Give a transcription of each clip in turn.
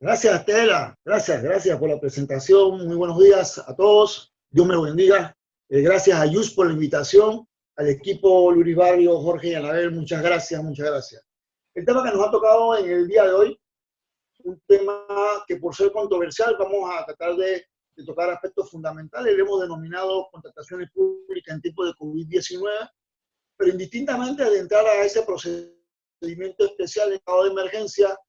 Gracias, Estela. Gracias por la presentación. Muy buenos días a todos. Dios me lo bendiga. Gracias a Yus por la invitación, al equipo Luis Barrio, Jorge y Anabel. Muchas gracias, muchas gracias. El tema que nos ha tocado en el día de hoy, un tema que por ser controversial vamos a tratar de tocar aspectos fundamentales. Le hemos denominado contrataciones públicas en tiempos de COVID-19, pero indistintamente de entrar a ese procedimiento especial en estado de emergencia,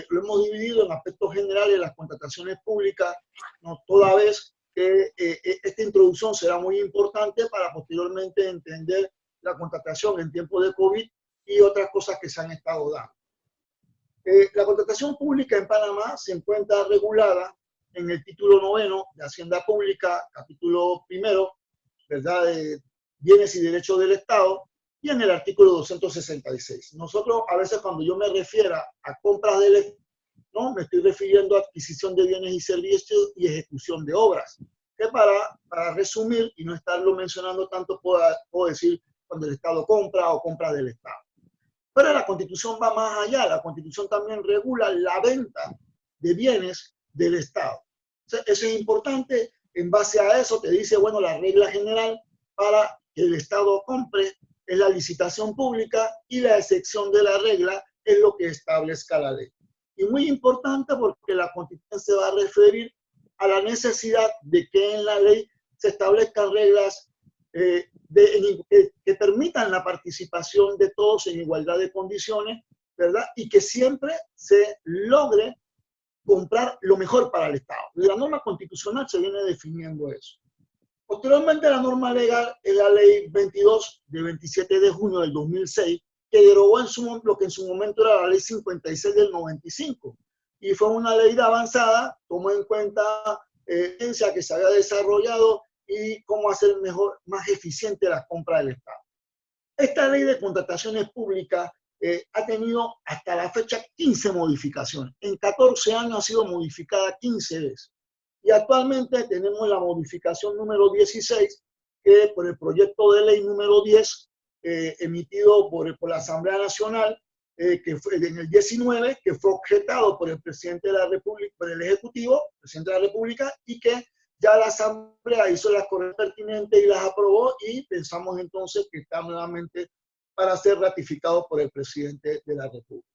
lo hemos dividido en aspectos generales de las contrataciones públicas, ¿no? Toda vez que esta introducción será muy importante para posteriormente entender la contratación en tiempos de COVID y otras cosas que se han estado dando. La contratación pública en Panamá se encuentra regulada en el título 9 de Hacienda Pública, capítulo 1, ¿verdad?, de bienes y derechos del Estado, y en el artículo 266. Nosotros, a veces, cuando yo me refiero a compras del Estado, ¿no?, me estoy refiriendo a adquisición de bienes y servicios y ejecución de obras. Que para resumir y no estarlo mencionando tanto, puedo decir cuando el Estado compra o compra del Estado. Pero la Constitución va más allá. La Constitución también regula la venta de bienes del Estado. Entonces, eso es importante. En base a eso te dice, bueno, la regla general para que el Estado compre es la licitación pública y la excepción de la regla es lo que establezca la ley. Y muy importante porque la Constitución se va a referir a la necesidad de que en la ley se establezcan reglas que permitan la participación de todos en igualdad de condiciones, ¿verdad? Y que siempre se logre comprar lo mejor para el Estado. La norma constitucional se viene definiendo eso. Posteriormente, la norma legal es la ley 22 de 27 de junio del 2006, que derogó lo que en su momento era la ley 56 del 95. Y fue una ley de avanzada, tomó en cuenta ciencia que se había desarrollado y cómo hacer mejor, más eficiente las compras del Estado. Esta ley de contrataciones públicas ha tenido hasta la fecha 15 modificaciones. En 14 años ha sido modificada 15 veces. Y actualmente tenemos la modificación número 16, que por el proyecto de ley número 10, emitido por la Asamblea Nacional, que fue en el 19, que fue objetado por el presidente de la República, por el Ejecutivo, presidente de la República, y que ya la Asamblea hizo las correctas pertinentes y las aprobó, y pensamos entonces que está nuevamente para ser ratificado por el presidente de la República.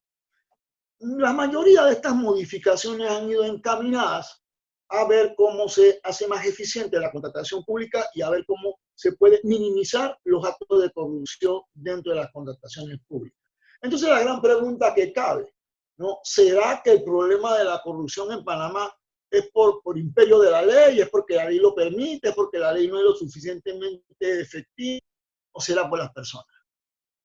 La mayoría de estas modificaciones han ido encaminadas a ver cómo se hace más eficiente la contratación pública y a ver cómo se puede minimizar los actos de corrupción dentro de las contrataciones públicas. Entonces la gran pregunta que cabe, ¿no? ¿Será que el problema de la corrupción en Panamá es por imperio de la ley, es porque la ley lo permite, es porque la ley no es lo suficientemente efectiva, o será por las personas?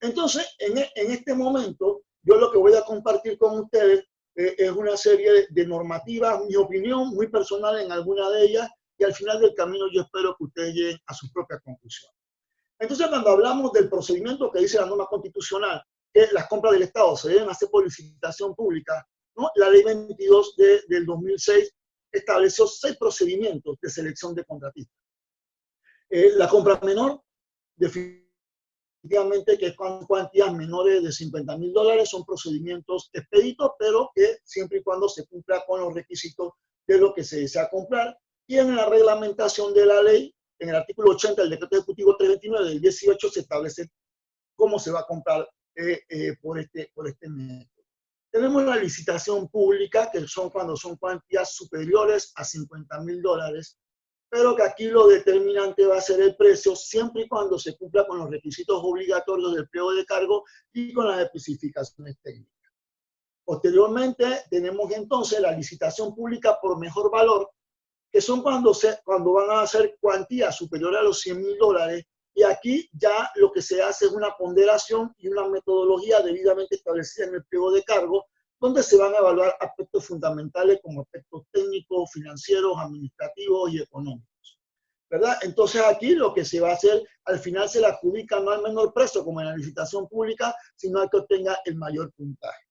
Entonces, en este momento, yo lo que voy a compartir con ustedes es una serie de normativas, mi opinión muy personal en alguna de ellas, y al final del camino yo espero que ustedes lleguen a sus propias conclusiones. Entonces, cuando hablamos del procedimiento que dice la norma constitucional, que las compras del Estado se deben hacer por licitación pública, ¿no?, la ley 22 del 2006 estableció 6 procedimientos de selección de contratistas. La compra menor, definitivamente que con cuantías menores de $50,000 son procedimientos expeditos, pero que siempre y cuando se cumpla con los requisitos de lo que se desea comprar. Y en la reglamentación de la ley, en el artículo 80 del decreto ejecutivo 329 del 18, se establece cómo se va a comprar por este método. Tenemos la licitación pública, que son cuando son cuantías superiores a $50,000, pero que aquí lo determinante va a ser el precio siempre y cuando se cumpla con los requisitos obligatorios del pliego de cargo y con las especificaciones técnicas. Posteriormente tenemos entonces la licitación pública por mejor valor, que son cuando van a hacer cuantías superiores a los $100,000, y aquí ya lo que se hace es una ponderación y una metodología debidamente establecida en el pliego de cargo, donde se van a evaluar aspectos fundamentales como aspectos técnicos, financieros, administrativos y económicos, ¿verdad? Entonces aquí lo que se va a hacer, al final se le adjudica no al menor precio como en la licitación pública, sino al que obtenga el mayor puntaje.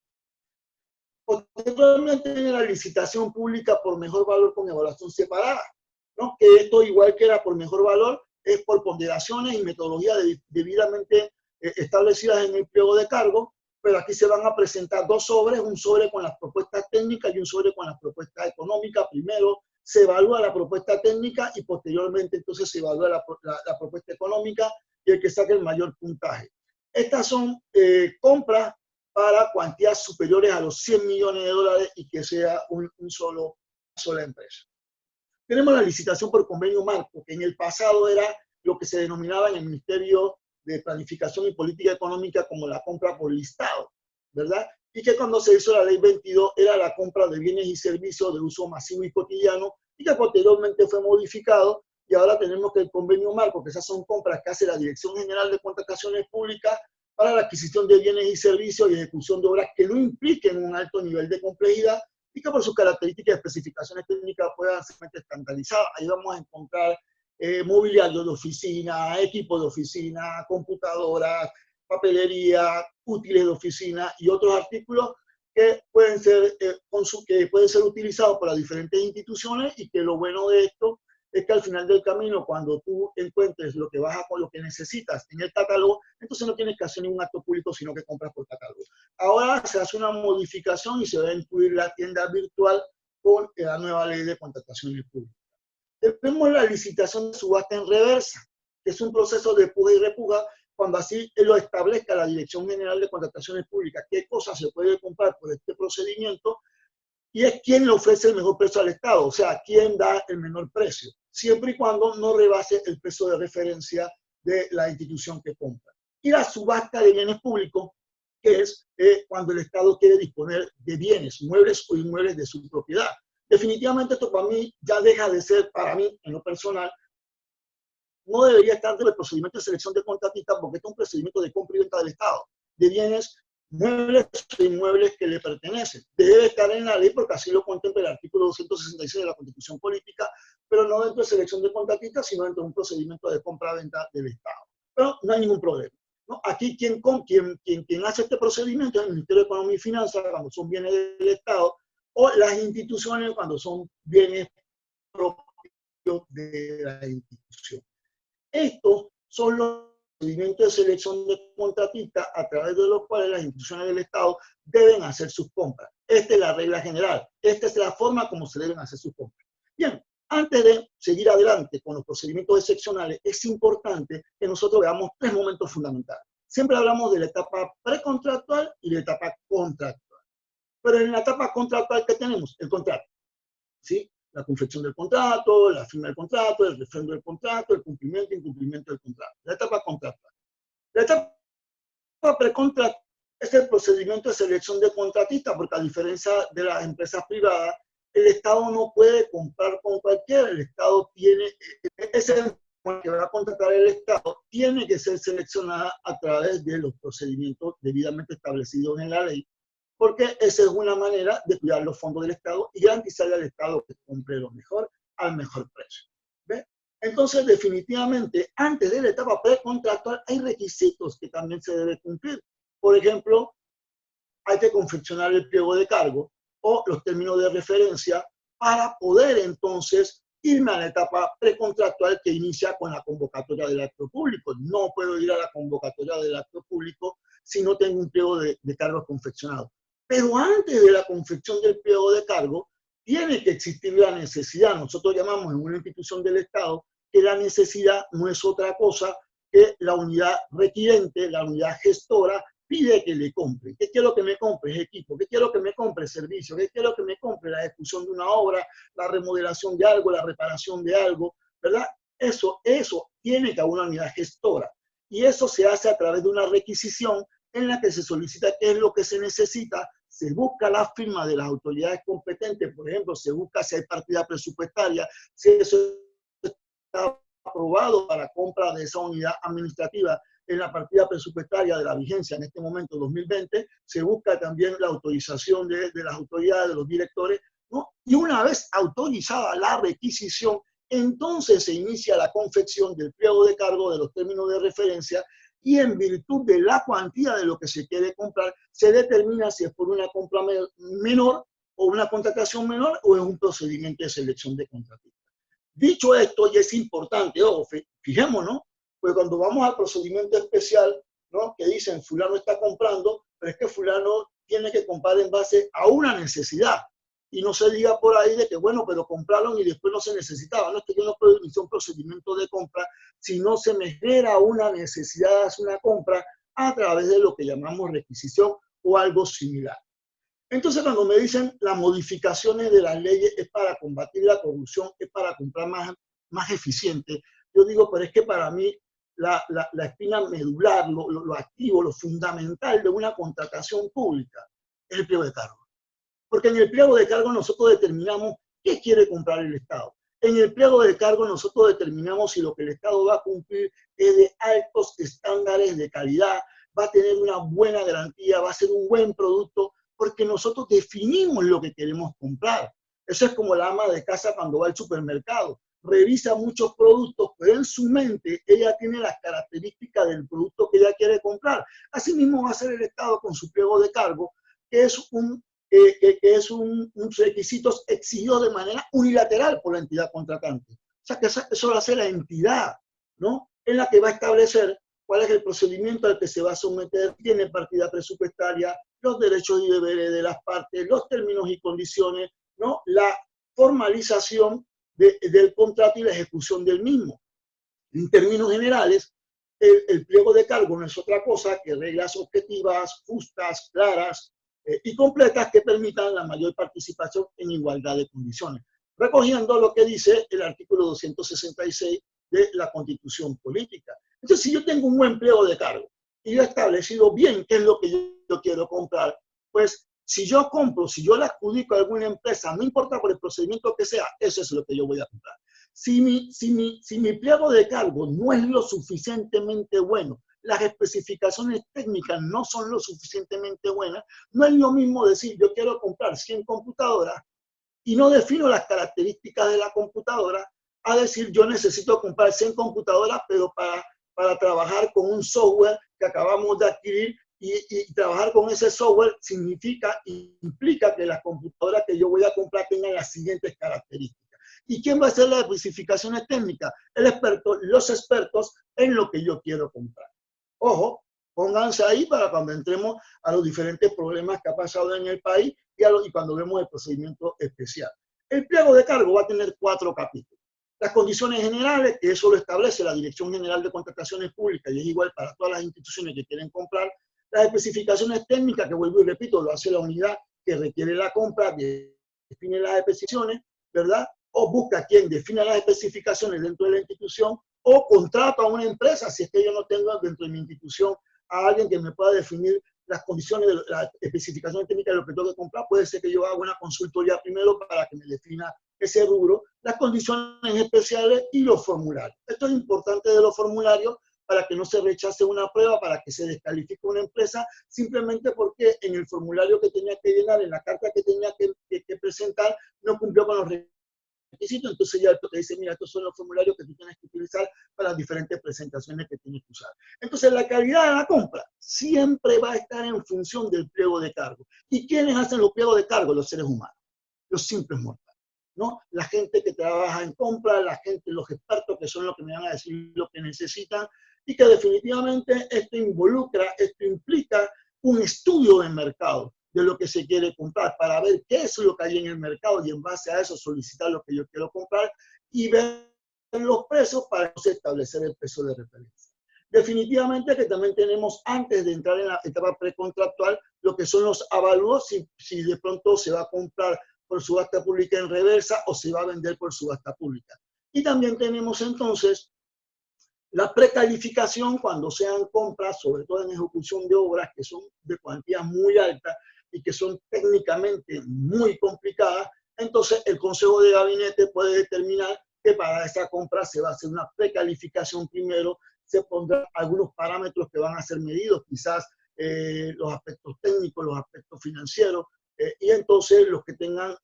Posteriormente viene la licitación pública por mejor valor con evaluación separada, ¿no?, que esto, igual que era por mejor valor, es por ponderaciones y metodologías debidamente establecidas en el pliego de cargo, pero aquí se van a presentar dos sobres, un sobre con las propuestas técnicas y un sobre con las propuestas económicas. Primero se evalúa la propuesta técnica y posteriormente entonces se evalúa la propuesta económica y el que saque el mayor puntaje. Estas son compras para cuantías superiores a los 100 millones de dólares y que sea una sola empresa. Tenemos la licitación por convenio marco, que en el pasado era lo que se denominaba en el Ministerio de Planificación y Política Económica como la compra por listado, ¿verdad? Y que cuando se hizo la Ley 22 era la compra de bienes y servicios de uso masivo y cotidiano, y que posteriormente fue modificado, y ahora tenemos que el convenio marco, que esas son compras que hace la Dirección General de Contrataciones Públicas para la adquisición de bienes y servicios y ejecución de obras que no impliquen un alto nivel de complejidad y que por sus características y especificaciones técnicas puedan ser estandarizadas. Ahí vamos a encontrar mobiliario de oficina, equipo de oficina, computadoras, papelería, útiles de oficina y otros artículos que pueden ser utilizados por las diferentes instituciones, y que lo bueno de esto es que al final del camino, cuando tú encuentres lo que lo que necesitas en el catálogo, entonces no tienes que hacer ningún acto público, sino que compras por catálogo. Ahora se hace una modificación y se va a incluir la tienda virtual con la nueva ley de contrataciones públicas. Tenemos la licitación de subasta en reversa, que es un proceso de puja y repuja, cuando así lo establezca la Dirección General de Contrataciones Públicas, qué cosas se puede comprar por este procedimiento, y es quién le ofrece el mejor precio al Estado, o sea, quién da el menor precio, siempre y cuando no rebase el precio de referencia de la institución que compra. Y la subasta de bienes públicos, que es cuando el Estado quiere disponer de bienes, muebles o inmuebles de su propiedad. Definitivamente esto para mí ya deja de ser, para mí, en lo personal, no debería estar dentro del procedimiento de selección de contratistas, porque este es un procedimiento de compra y venta del Estado, de bienes muebles e inmuebles que le pertenecen. Debe estar en la ley porque así lo contempla el artículo 266 de la Constitución Política, pero no dentro de selección de contratistas, sino dentro de un procedimiento de compra-venta del Estado. Pero no hay ningún problema, ¿no? Aquí quien hace este procedimiento es el Ministerio de Economía y Finanzas, cuando son bienes del Estado, o las instituciones cuando son bienes propios de la institución. Estos son los procedimientos de selección de contratistas a través de los cuales las instituciones del Estado deben hacer sus compras. Esta es la regla general. Esta es la forma como se deben hacer sus compras. Bien, antes de seguir adelante con los procedimientos excepcionales, es importante que nosotros veamos tres momentos fundamentales. Siempre hablamos de la etapa precontractual y la etapa contractual. Pero en la etapa contractual, ¿qué tenemos? El contrato, ¿sí? La confección del contrato, la firma del contrato, el refrendo del contrato, el cumplimiento e incumplimiento del contrato. La etapa contractual. La etapa precontractual es el procedimiento de selección de contratistas, porque a diferencia de las empresas privadas, el Estado no puede comprar con cualquiera. El Estado tiene, ese que va a contratar el Estado tiene que ser seleccionada a través de los procedimientos debidamente establecidos en la ley, porque esa es una manera de cuidar los fondos del Estado y garantizarle al Estado que compre lo mejor al mejor precio. ¿Ve? Entonces, definitivamente, antes de la etapa precontractual hay requisitos que también se deben cumplir. Por ejemplo, hay que confeccionar el pliego de cargo o los términos de referencia para poder entonces irme a la etapa precontractual, que inicia con la convocatoria del acto público. No puedo ir a la convocatoria del acto público si no tengo un pliego de cargos confeccionado. Pero antes de la confección del pliego de cargo, tiene que existir la necesidad. Nosotros llamamos en una institución del Estado que la necesidad no es otra cosa que la unidad requirente, la unidad gestora, pide que le compre. ¿Qué quiero que me compre? Es equipo. ¿Qué quiero que me compre? Servicio. ¿Qué quiero que me compre? La ejecución de una obra, la remodelación de algo, la reparación de algo, ¿verdad? Eso tiene que haber una unidad gestora. Y eso se hace a través de una requisición en la que se solicita qué es lo que se necesita, se busca la firma de las autoridades competentes, por ejemplo, se busca si hay partida presupuestaria, si eso está aprobado para compra de esa unidad administrativa en la partida presupuestaria de la vigencia en este momento 2020, se busca también la autorización de las autoridades, de los directores, ¿no? Y una vez autorizada la requisición, entonces se inicia la confección del pliego de cargo, de los términos de referencia, y en virtud de la cuantía de lo que se quiere comprar, se determina si es por una compra menor o una contratación menor o es un procedimiento de selección de contratistas. Dicho esto, y es importante, ojo, fijémonos, pues cuando vamos al procedimiento especial, ¿no? Que dicen fulano está comprando, pero es que fulano tiene que comprar en base a una necesidad. Y no se diga por ahí de que, bueno, pero compraron y después no se necesitaba. No es que yo no puedo iniciar un procedimiento de compra si no se me genera una necesidad de hacer una compra a través de lo que llamamos requisición o algo similar. Entonces, cuando me dicen las modificaciones de las leyes es para combatir la corrupción, es para comprar más eficiente, yo digo, pero es que para mí la espina medular, lo activo, lo fundamental de una contratación pública es el pliego de cargo. Porque en el pliego de cargo nosotros determinamos qué quiere comprar el Estado. En el pliego de cargo nosotros determinamos si lo que el Estado va a cumplir es de altos estándares de calidad, va a tener una buena garantía, va a ser un buen producto, porque nosotros definimos lo que queremos comprar. Eso es como la ama de casa cuando va al supermercado. Revisa muchos productos, pero en su mente ella tiene las características del producto que ella quiere comprar. Asimismo va a ser el Estado con su pliego de cargo, que es un requisitos exigidos de manera unilateral por la entidad contratante. O sea, que eso va a ser la entidad, ¿no? En la que va a establecer cuál es el procedimiento al que se va a someter, tiene partida presupuestaria, los derechos y deberes de las partes, los términos y condiciones, ¿no? La formalización del contrato y la ejecución del mismo. En términos generales, el pliego de cargo no es otra cosa que reglas objetivas, justas, claras y completas que permitan la mayor participación en igualdad de condiciones, recogiendo lo que dice el artículo 266 de la Constitución Política. Entonces, si yo tengo un buen pliego de cargo y yo he establecido bien qué es lo que yo quiero comprar, pues si yo compro, si yo le adjudico a alguna empresa, no importa por el procedimiento que sea, eso es lo que yo voy a comprar. Si mi pliego de cargo no es lo suficientemente bueno, las especificaciones técnicas no son lo suficientemente buenas, no es lo mismo decir yo quiero comprar 100 computadoras y no defino las características de la computadora, a decir yo necesito comprar 100 computadoras, pero para trabajar con un software que acabamos de adquirir y trabajar con ese software implica que las computadoras que yo voy a comprar tengan las siguientes características. ¿Y quién va a hacer las especificaciones técnicas? El experto, los expertos en lo que yo quiero comprar. Ojo, pónganse ahí para cuando entremos a los diferentes problemas que ha pasado en el país y cuando vemos el procedimiento especial. El pliego de cargo va a tener 4 capítulos. Las condiciones generales, que eso lo establece la Dirección General de Contrataciones Públicas y es igual para todas las instituciones que quieren comprar. Las especificaciones técnicas, que vuelvo y repito, lo hace la unidad que requiere la compra, que define las especificaciones, ¿verdad? O busca quien defina las especificaciones dentro de la institución o contrato a una empresa, si es que yo no tengo dentro de mi institución a alguien que me pueda definir las condiciones, las especificaciones técnicas de lo que tengo que comprar. Puede ser que yo haga una consultoría primero para que me defina ese rubro, las condiciones especiales y los formularios. Esto es importante de los formularios para que no se rechace una prueba, para que se descalifique una empresa, simplemente porque en el formulario que tenía que llenar, en la carta que tenía que presentar, no cumplió con los requisitos. Entonces ya te dice, mira, estos son los formularios que tú tienes que utilizar para las diferentes presentaciones que tienes que usar. Entonces la calidad de la compra siempre va a estar en función del pliego de cargo. ¿Y quiénes hacen los pliegos de cargo? Los seres humanos, los simples mortales, ¿no? La gente que trabaja en compra, la gente, los expertos que son los que me van a decir lo que necesitan y que definitivamente esto implica un estudio de mercado de lo que se quiere comprar para ver qué es lo que hay en el mercado y en base a eso solicitar lo que yo quiero comprar y ver los precios para establecer el precio de referencia. Definitivamente que también tenemos, antes de entrar en la etapa precontractual, lo que son los avalúos, si de pronto se va a comprar por subasta pública en reversa o se va a vender por subasta pública. Y también tenemos entonces la precalificación cuando sean compras, sobre todo en ejecución de obras que son de cuantías muy altas y que son técnicamente muy complicadas. Entonces el Consejo de Gabinete puede determinar que para esa compra se va a hacer una precalificación primero, se pondrán algunos parámetros que van a ser medidos, quizás los aspectos técnicos, los aspectos financieros, y entonces los que tengan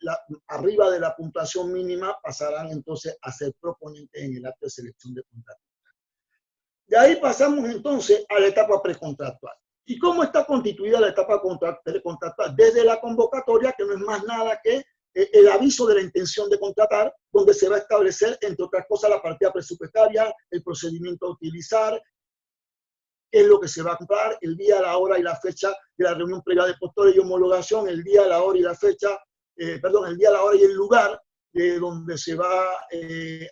arriba de la puntuación mínima pasarán entonces a ser proponentes en el acto de selección de contratos. De ahí pasamos entonces a la etapa precontractual. ¿Y cómo está constituida la etapa precontractual? Desde la convocatoria, que no es más nada que el aviso de la intención de contratar, donde se va a establecer, entre otras cosas, la partida presupuestaria, el procedimiento a utilizar, qué es lo que se va a comprar, el día, la hora y la fecha de la reunión previa de postores y homologación, el día, la hora y la fecha, el día, la hora y el lugar de donde se va de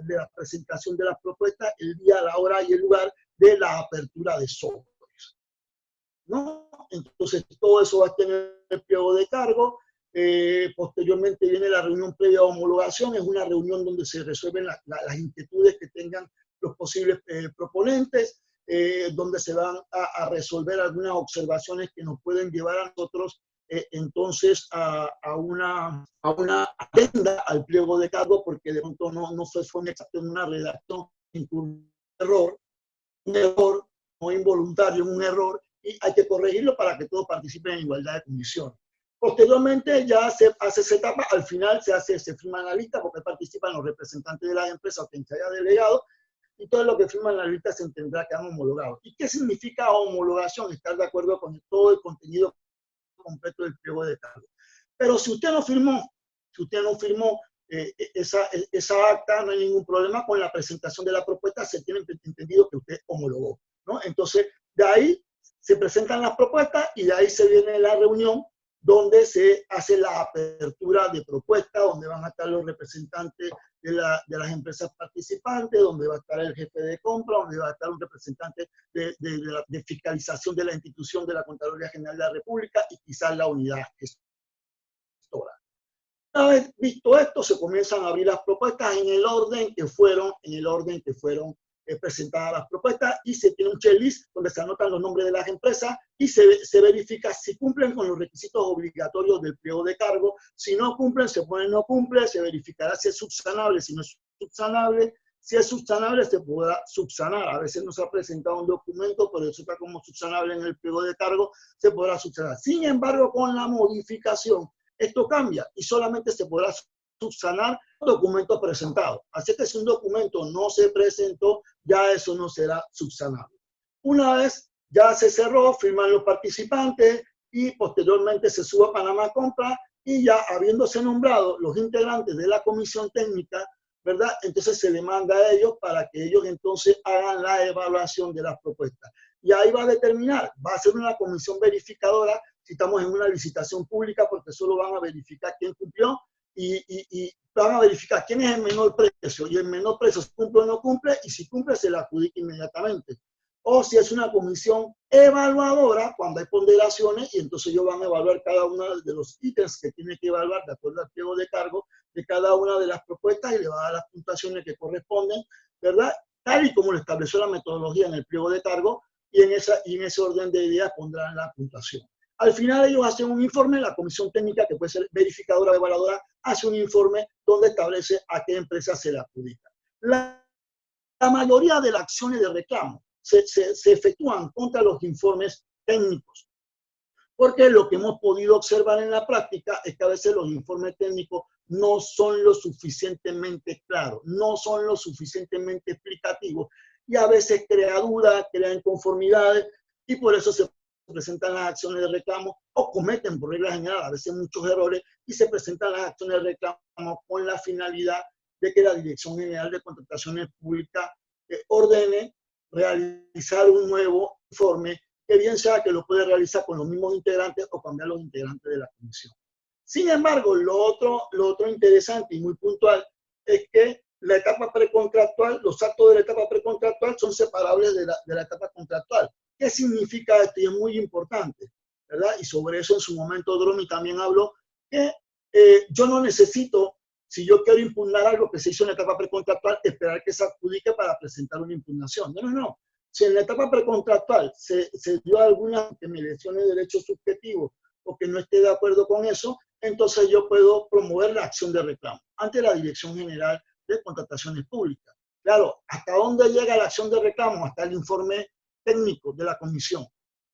la presentación de las propuestas, el día, la hora y el lugar de la apertura de sobres, ¿no? Entonces, todo eso va a tener el pliego de cargo. Posteriormente viene la reunión previa de homologación, es una reunión donde se resuelven las inquietudes que tengan los posibles proponentes, donde se van a resolver algunas observaciones que nos pueden llevar a nosotros entonces a una adenda al pliego de cargo, porque de pronto no fue exacto en una redacción, un error no involuntario, un error, y hay que corregirlo para que todos participen en igualdad de condiciones. Posteriormente ya se hace esa etapa, al final se firma en la lista porque participan los representantes de las empresas o quien se haya delegado, y todo lo que firman en la lista se entenderá que han homologado. ¿Y qué significa homologación? Estar de acuerdo con todo el contenido completo del pliego de cargo. Pero si usted no firmó esa acta, no hay ningún problema con la presentación de la propuesta, se tiene entendido que usted homologó, ¿no? Entonces, de ahí se presentan las propuestas y de ahí se viene la reunión donde se hace la apertura de propuestas, donde van a estar los representantes de las empresas participantes, donde va a estar el jefe de compra, donde va a estar un representante de fiscalización de la institución de la Contraloría General de la República y quizás la unidad gestora. Una vez visto esto, se comienzan a abrir las propuestas en el orden que fueron presentadas las propuestas, y se tiene un checklist donde se anotan los nombres de las empresas y se verifica si cumplen con los requisitos obligatorios del pliego de cargo. Si no cumplen, se pone no cumple, se verificará si es subsanable, si no es subsanable. Si es subsanable, se podrá subsanar. A veces no se ha presentado un documento, pero eso está como subsanable en el pliego de cargo, se podrá subsanar. Sin embargo, con la modificación, esto cambia y solamente se podrá subsanar documento presentado. Así que si un documento no se presentó, ya eso no será subsanable. Una vez ya se cerró, firman los participantes y posteriormente se sube a Panamá Compra, y ya habiéndose nombrado los integrantes de la comisión técnica, ¿verdad? Entonces se le manda a ellos para que ellos entonces hagan la evaluación de las propuestas. Y ahí va a determinar, va a ser una comisión verificadora si estamos en una licitación pública, porque solo van a verificar quién cumplió y van a verificar quién es el menor precio, y el menor precio si cumple o no cumple, y si cumple se le adjudica inmediatamente. O si es una comisión evaluadora, cuando hay ponderaciones, y entonces ellos van a evaluar cada uno de los ítems que tiene que evaluar de acuerdo al pliego de cargo de cada una de las propuestas, y le va a dar las puntuaciones que corresponden, ¿verdad? Tal y como lo estableció la metodología en el pliego de cargo, y en ese orden de ideas pondrán la puntuación. Al final ellos hacen un informe, la comisión técnica, que puede ser verificadora o evaluadora, hace un informe donde establece a qué empresa se le adjudica. La mayoría de las acciones de reclamo se efectúan contra los informes técnicos, porque lo que hemos podido observar en la práctica es que a veces los informes técnicos no son lo suficientemente claros, no son lo suficientemente explicativos, y a veces crea dudas, crea inconformidades, y por eso se presentan las acciones de reclamo, o cometen por regla general a veces muchos errores, y se presentan las acciones de reclamo con la finalidad de que la Dirección General de Contrataciones Públicas ordene realizar un nuevo informe, que bien sea que lo puede realizar con los mismos integrantes o cambiar los integrantes de la comisión. Sin embargo, lo otro interesante y muy puntual es que la etapa precontractual, los actos de la etapa precontractual son separables de la etapa contractual. ¿Qué significa esto? Y es muy importante, ¿verdad? Y sobre eso en su momento Dromi también habló, que yo no necesito, si yo quiero impugnar algo que se hizo en la etapa precontractual, esperar que se adjudique para presentar una impugnación. No. Si en la etapa precontractual se dio alguna que me lesione derechos subjetivos o que no esté de acuerdo con eso, entonces yo puedo promover la acción de reclamo ante la Dirección General de Contrataciones Públicas. Claro, ¿hasta dónde llega la acción de reclamo? Hasta el informe técnico de la comisión,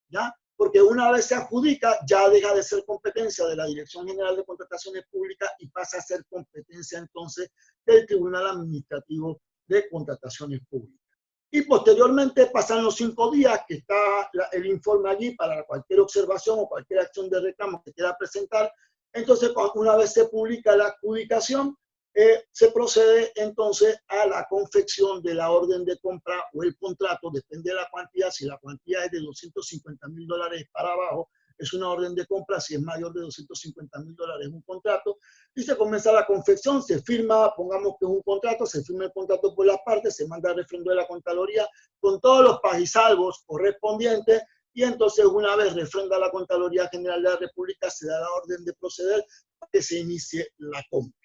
¿ya? Porque una vez se adjudica, ya deja de ser competencia de la Dirección General de Contrataciones Públicas y pasa a ser competencia entonces del Tribunal Administrativo de Contrataciones Públicas. Y posteriormente pasan los 5 días que está el informe allí para cualquier observación o cualquier acción de reclamo que quiera presentar. Entonces, una vez se publica la adjudicación, se procede entonces a la confección de la orden de compra o el contrato, depende de la cuantía. Si la cuantía es de $250.000 para abajo, es una orden de compra. Si es mayor de $250.000, es un contrato. Y se comienza la confección, se firma, pongamos que es un contrato, se firma el contrato por las partes, se manda al refrendo de la Contraloría con todos los pagisalvos correspondientes. Y entonces, una vez refrenda la Contraloría General de la República, se da la orden de proceder para que se inicie la compra.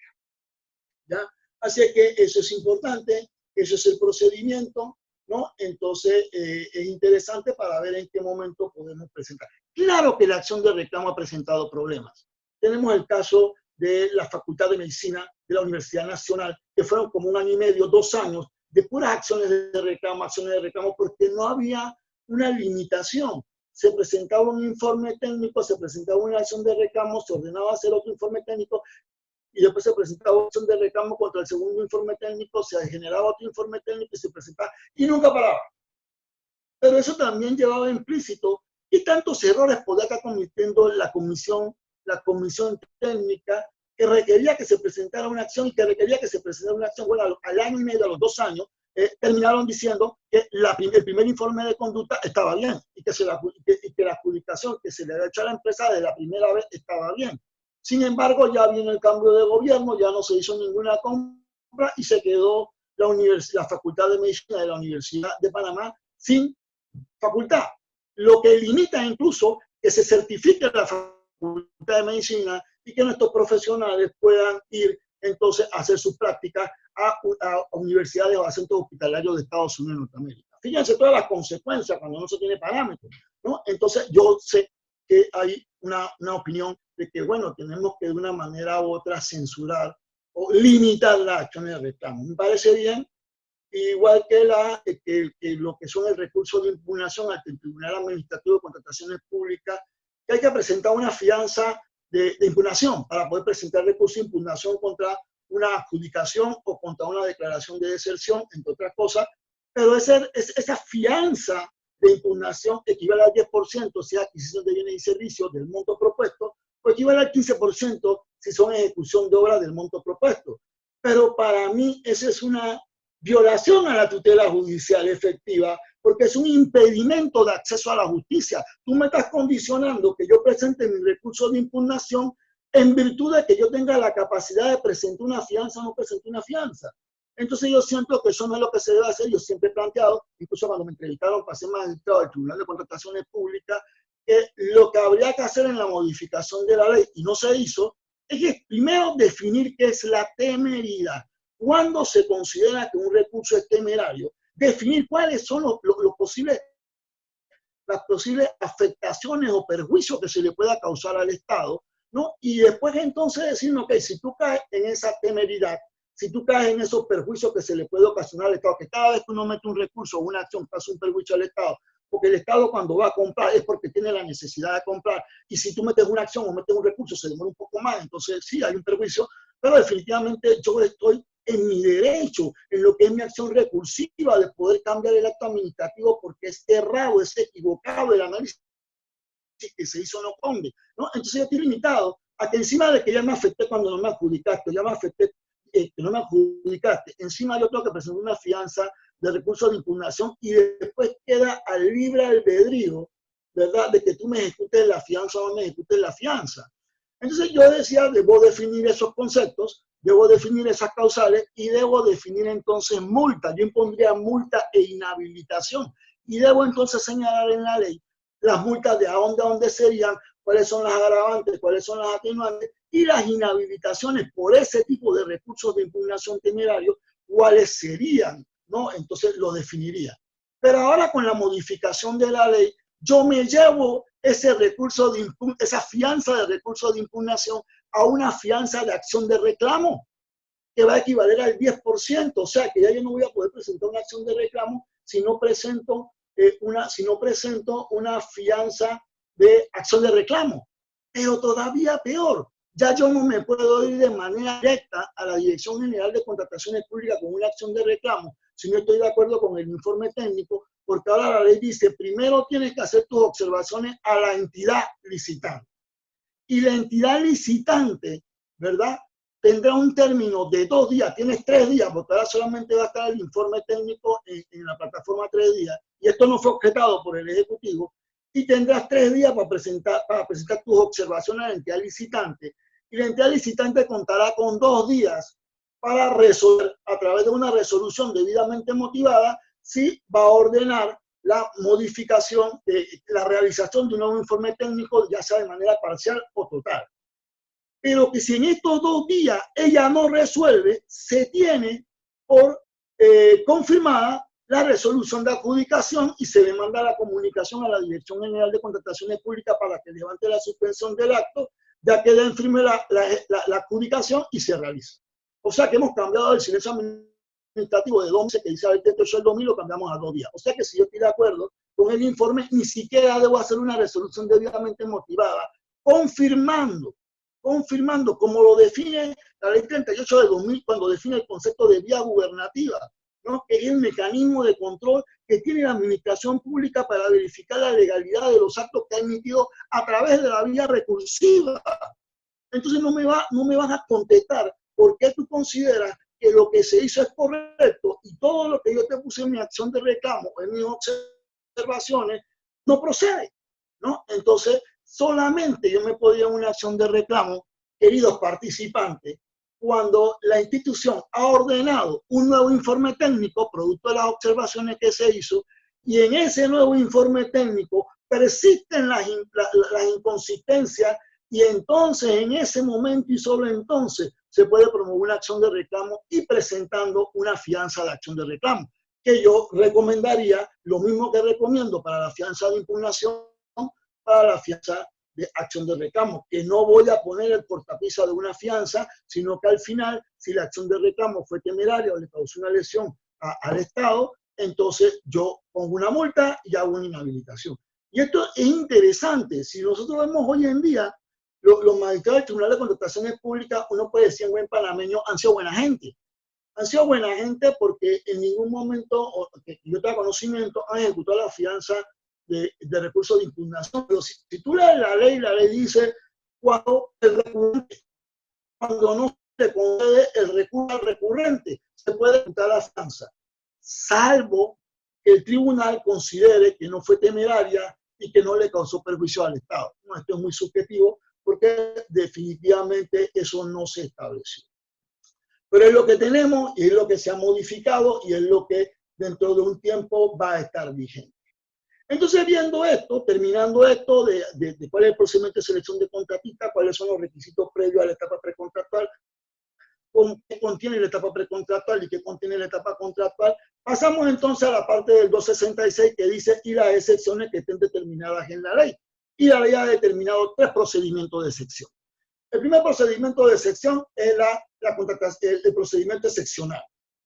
¿Ya? Así que eso es importante, eso es el procedimiento, ¿no? Entonces, es interesante para ver en qué momento podemos presentar. Claro que la acción de reclamo ha presentado problemas. Tenemos el caso de la Facultad de Medicina de la Universidad Nacional, que fueron como 1 año y medio, 2 años, de puras acciones de reclamo, porque no había una limitación. Se presentaba un informe técnico, se presentaba una acción de reclamo, se ordenaba hacer otro informe técnico, y después se presentaba opción de reclamo contra el segundo informe técnico, se generaba otro informe técnico y se presentaba, y nunca paraba. Pero eso también llevaba implícito y tantos errores podía estar cometiendo la comisión técnica, que requería que se presentara una acción y que requería que se presentara una acción. Bueno, al año y medio, a los 2 años, terminaron diciendo que el primer informe de conducta estaba bien y que la adjudicación que se le había hecho a la empresa de la primera vez estaba bien. Sin embargo, ya vino el cambio de gobierno, ya no se hizo ninguna compra y se quedó la Facultad de Medicina de la Universidad de Panamá sin facultad. Lo que limita incluso que se certifique la Facultad de Medicina y que nuestros profesionales puedan ir entonces a hacer sus prácticas a universidades o a centros hospitalarios de Estados Unidos y Norteamérica. Fíjense todas las consecuencias cuando no se tiene parámetros, ¿no? Entonces yo sé que hay una opinión de que, bueno, tenemos que de una manera u otra censurar o limitar las acciones de reclamo. Me parece bien, igual que lo que son el recurso de impugnación ante el Tribunal Administrativo de Contrataciones Públicas, que hay que presentar una fianza de impugnación para poder presentar recurso de impugnación contra una adjudicación o contra una declaración de deserción, entre otras cosas, pero esa fianza de impugnación equivale al 10% si es adquisición de bienes y servicios del monto propuesto, o equivale al 15% si son ejecución de obras del monto propuesto. Pero para mí esa es una violación a la tutela judicial efectiva, porque es un impedimento de acceso a la justicia. Tú me estás condicionando que yo presente mi recurso de impugnación en virtud de que yo tenga la capacidad de presentar una fianza o no presentar una fianza. Entonces yo siento que eso no es lo que se debe hacer. Yo siempre he planteado, incluso cuando me entrevistaron para ser magistrado del Tribunal de Contrataciones Públicas, que lo que habría que hacer en la modificación de la ley, y no se hizo, es que primero definir qué es la temeridad. ¿Cuándo se considera que un recurso es temerario? Definir cuáles son las posibles afectaciones o perjuicios que se le pueda causar al Estado, ¿no? Y después entonces decir, ok, si tú caes en esa temeridad, si tú caes en esos perjuicios que se le puede ocasionar al Estado, que cada vez que uno mete un recurso o una acción pasa un perjuicio al Estado, porque el Estado cuando va a comprar es porque tiene la necesidad de comprar, y si tú metes una acción o metes un recurso se demora un poco más, entonces sí hay un perjuicio, pero definitivamente yo estoy en mi derecho, en lo que es mi acción recursiva de poder cambiar el acto administrativo porque es errado, es equivocado el análisis que se hizo no conde, ¿no? Entonces yo estoy limitado a que encima de que ya me afecté cuando no me adjudicaste, ya me afecté que no me adjudicaste, encima yo tengo que presentar una fianza de recursos de impugnación y después queda al libre albedrío, ¿verdad?, de que tú me ejecutes la fianza o no me ejecutes la fianza. Entonces yo decía, debo definir esos conceptos, debo definir esas causales y debo definir entonces multa. Yo impondría multa e inhabilitación y debo entonces señalar en la ley las multas de a dónde serían, cuáles son las agravantes, cuáles son las atenuantes y las inhabilitaciones por ese tipo de recursos de impugnación temerario, cuáles serían, ¿no? Entonces lo definiría. Pero ahora con la modificación de la ley, yo me llevo ese recurso esa fianza de recurso de impugnación a una fianza de acción de reclamo que va a equivaler al 10%, o sea que ya yo no voy a poder presentar una acción de reclamo si no presento una fianza de acción de reclamo. Pero todavía peor, ya yo no me puedo ir de manera directa a la Dirección General de Contrataciones Públicas con una acción de reclamo si no estoy de acuerdo con el informe técnico, porque ahora la ley dice, primero tienes que hacer tus observaciones a la entidad licitante. Y la entidad licitante, ¿verdad?, tendrá un término de 2 días, tienes 3 días, porque ahora solamente va a estar el informe técnico en la plataforma 3 días, y esto no fue objetado por el Ejecutivo, y tendrás 3 días para presentar tus observaciones a la entidad licitante, y la entidad licitante contará con 2 días para resolver a través de una resolución debidamente motivada si va a ordenar la modificación, la realización de un nuevo informe técnico, ya sea de manera parcial o total. Pero que si en estos 2 días ella no resuelve, se tiene por confirmada la resolución de adjudicación y se le manda la comunicación a la Dirección General de Contrataciones Públicas para que levante la suspensión del acto, ya que ella infirme la adjudicación y se realiza. O sea que hemos cambiado el silencio administrativo de 2 meses que dice el texto del 2000, lo cambiamos a 2 días. O sea que si yo estoy de acuerdo con el informe, ni siquiera debo hacer una resolución debidamente motivada, confirmando, como lo define la ley 38 de 2000, cuando define el concepto de vía gubernativa, ¿no? Que es el mecanismo de control que tiene la administración pública para verificar la legalidad de los actos que ha emitido a través de la vía recursiva. Entonces no me vas a contestar por qué tú consideras que lo que se hizo es correcto y todo lo que yo te puse en mi acción de reclamo, en mis observaciones, no procede, ¿no? Entonces, solamente yo me podía en una acción de reclamo, queridos participantes, cuando la institución ha ordenado un nuevo informe técnico producto de las observaciones que se hizo, y en ese nuevo informe técnico persisten las inconsistencias, y entonces en ese momento y solo entonces se puede promover una acción de reclamo y presentando una fianza de acción de reclamo, que yo recomendaría lo mismo que recomiendo para la fianza de impugnación, para la fianza de acción de reclamo, que no voy a poner el cortapisa de una fianza, sino que al final, si la acción de reclamo fue temeraria o le causó una lesión al Estado, entonces yo pongo una multa y hago una inhabilitación. Y esto es interesante. Si nosotros vemos hoy en día, los magistrados del Tribunal de Contrataciones Públicas, uno puede decir en buen panameño, han sido buena gente. Han sido buena gente porque en ningún momento, que yo tenga conocimiento, han ejecutado la fianza de recursos de impugnación. Pero si tú lees la ley dice cuando no se concede el recurso al recurrente, se puede ejecutar la fianza, salvo que el tribunal considere que no fue temeraria y que no le causó perjuicio al Estado. No, esto es muy subjetivo porque definitivamente eso no se estableció. Pero es lo que tenemos y es lo que se ha modificado y es lo que dentro de un tiempo va a estar vigente. Entonces, viendo esto, terminando esto de cuál es el procedimiento de selección de contratistas, cuáles son los requisitos previos a la etapa precontractual, qué contiene la etapa precontractual y qué contiene la etapa contractual, pasamos entonces a la parte del 266 que dice y las excepciones que estén determinadas en la ley. Y la ley ha determinado 3 procedimientos de excepción. El primer procedimiento de excepción es el procedimiento excepcional,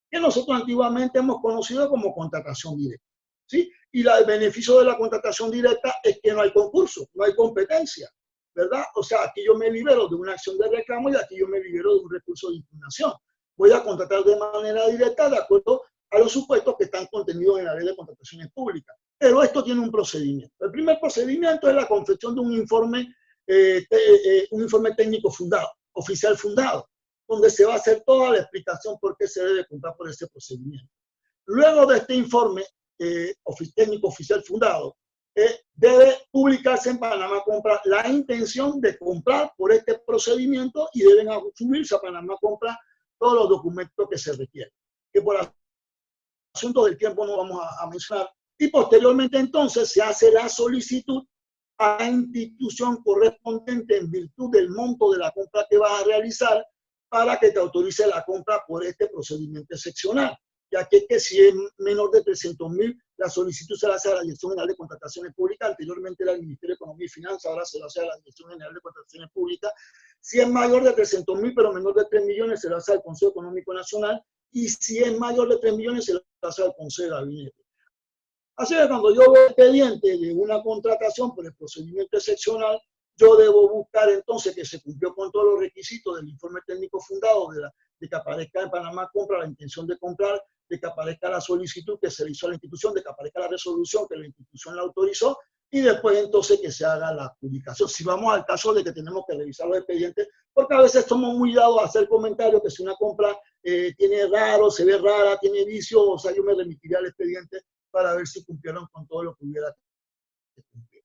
que nosotros antiguamente hemos conocido como contratación directa, ¿sí? Y el beneficio de la contratación directa es que no hay concurso, no hay competencia, ¿verdad? O sea, aquí yo me libero de una acción de reclamo y aquí yo me libero de un recurso de impugnación. Voy a contratar de manera directa de acuerdo a los supuestos que están contenidos en la ley de contrataciones públicas. Pero esto tiene un procedimiento. El primer procedimiento es la confección de un informe técnico fundado, oficial fundado, donde se va a hacer toda la explicación por qué se debe comprar por ese procedimiento. Luego de este informe técnico oficial fundado, debe publicarse en Panamá Compra la intención de comprar por este procedimiento y deben subirse a Panamá Compra todos los documentos que se requieren, que por asuntos del tiempo no vamos a mencionar. Y posteriormente entonces se hace la solicitud a la institución correspondiente en virtud del monto de la compra que vas a realizar para que te autorice la compra por este procedimiento excepcional. Ya que es que si es menor de 300.000, la solicitud se la hace a la Dirección General de Contrataciones Públicas, anteriormente era el Ministerio de Economía y Finanzas, ahora se la hace a la Dirección General de Contrataciones Públicas. Si es mayor de 300.000, pero menor de 3 millones, se la hace al Consejo Económico Nacional, y si es mayor de 3 millones, se la hace al Consejo de Gabinete. Así que cuando yo veo expediente de una contratación por el procedimiento excepcional, yo debo buscar entonces que se cumplió con todos los requisitos del informe técnico fundado, de que aparezca en Panamá Compra la intención de comprar, de que aparezca la solicitud que se le hizo a la institución, de que aparezca la resolución que la institución la autorizó, y después entonces que se haga la publicación. Si vamos al caso de que tenemos que revisar los expedientes, porque a veces somos muy dados a hacer comentarios que si una compra tiene raro, se ve rara, tiene vicio, o sea, yo me remitiría al expediente para ver si cumplieron con todo lo que hubiera que cumplir.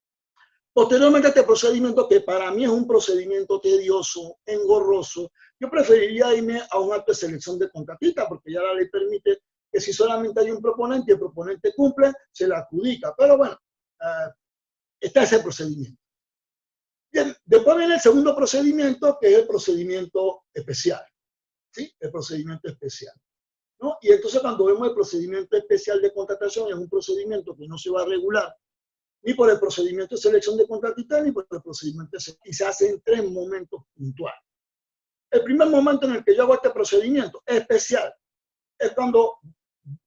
Posteriormente a este procedimiento, que para mí es un procedimiento tedioso, engorroso, yo preferiría irme a un acto de selección de contratista, porque ya la ley permite que si solamente hay un proponente y el proponente cumple, se le adjudica. Pero bueno, está ese procedimiento. Bien, después viene el segundo procedimiento, que es el procedimiento especial. ¿Sí? El procedimiento especial, ¿no? Y entonces cuando vemos el procedimiento especial de contratación, es un procedimiento que no se va a regular ni por el procedimiento de selección de contratistas, ni por el procedimiento de selección, y se hace en 3 momentos puntuales. El primer momento en el que yo hago este procedimiento especial es cuando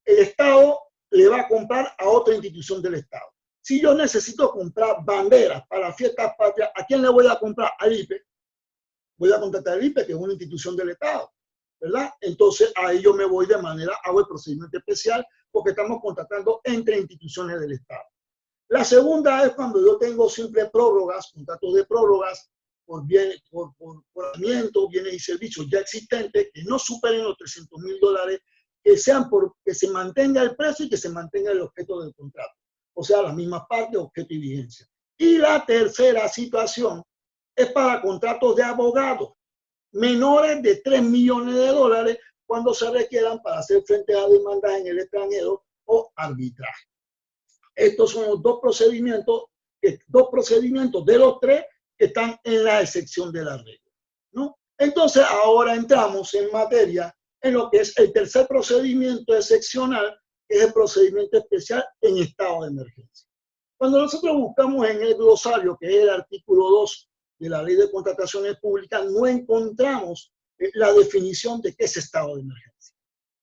el Estado le va a comprar a otra institución del Estado. Si yo necesito comprar banderas para fiestas patrias, ¿a quién le voy a comprar? Al IPE. Voy a contratar al IPE, que es una institución del Estado, ¿verdad? Entonces ahí yo me voy de manera, hago el procedimiento especial, porque estamos contratando entre instituciones del Estado. La segunda es cuando yo tengo simples prórrogas, contratos de prórrogas por bienes y servicios ya existentes que no superen los $300,000, que se mantenga el precio y que se mantenga el objeto del contrato. O sea, las mismas partes, objeto y vigencia. Y la tercera situación es para contratos de abogados menores de $3 millones cuando se requieran para hacer frente a demandas en el extranjero o arbitraje. Estos son los dos procedimientos de los 3 que están en la excepción de la regla, ¿no? Entonces, ahora entramos en materia en lo que es el tercer procedimiento excepcional, que es el procedimiento especial en estado de emergencia. Cuando nosotros buscamos en el glosario, que es el artículo 2 de la Ley de Contrataciones Públicas, no encontramos la definición de qué es estado de emergencia.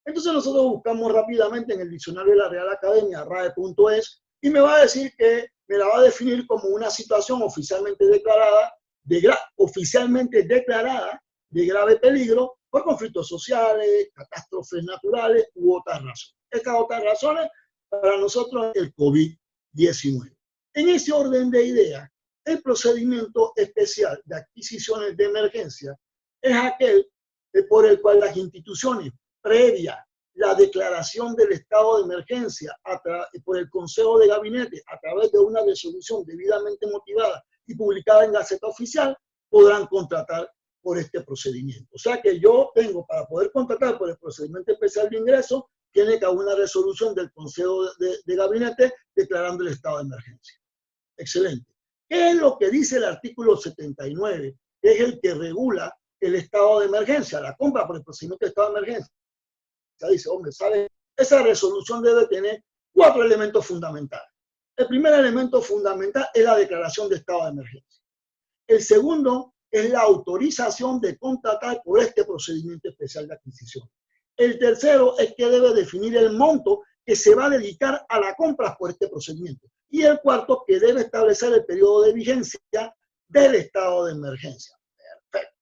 Entonces nosotros buscamos rápidamente en el diccionario de la Real Academia, RAE.es, y me va a decir que me la va a definir como una situación oficialmente declarada de grave peligro por conflictos sociales, catástrofes naturales u otras razones. Estas otras razones para nosotros es el COVID-19. En ese orden de ideas, el procedimiento especial de adquisiciones de emergencia es aquel por el cual las instituciones, previa la declaración del estado de emergencia por el Consejo de Gabinete a través de una resolución debidamente motivada y publicada en Gaceta Oficial, podrán contratar por este procedimiento. O sea que yo tengo, para poder contratar por el procedimiento especial de ingreso, tiene que haber una resolución del Consejo de Gabinete declarando el estado de emergencia. Excelente. ¿Qué es lo que dice el artículo 79? Que es el que regula el estado de emergencia, la compra por el procedimiento de estado de emergencia. Ya dice, hombre, ¿sabe? Esa resolución debe tener 4 elementos fundamentales. El primer elemento fundamental es la declaración de estado de emergencia. El segundo es la autorización de contratar por este procedimiento especial de adquisición. El tercero es que debe definir el monto que se va a dedicar a la compra por este procedimiento. Y el cuarto, que debe establecer el periodo de vigencia del estado de emergencia. Perfecto.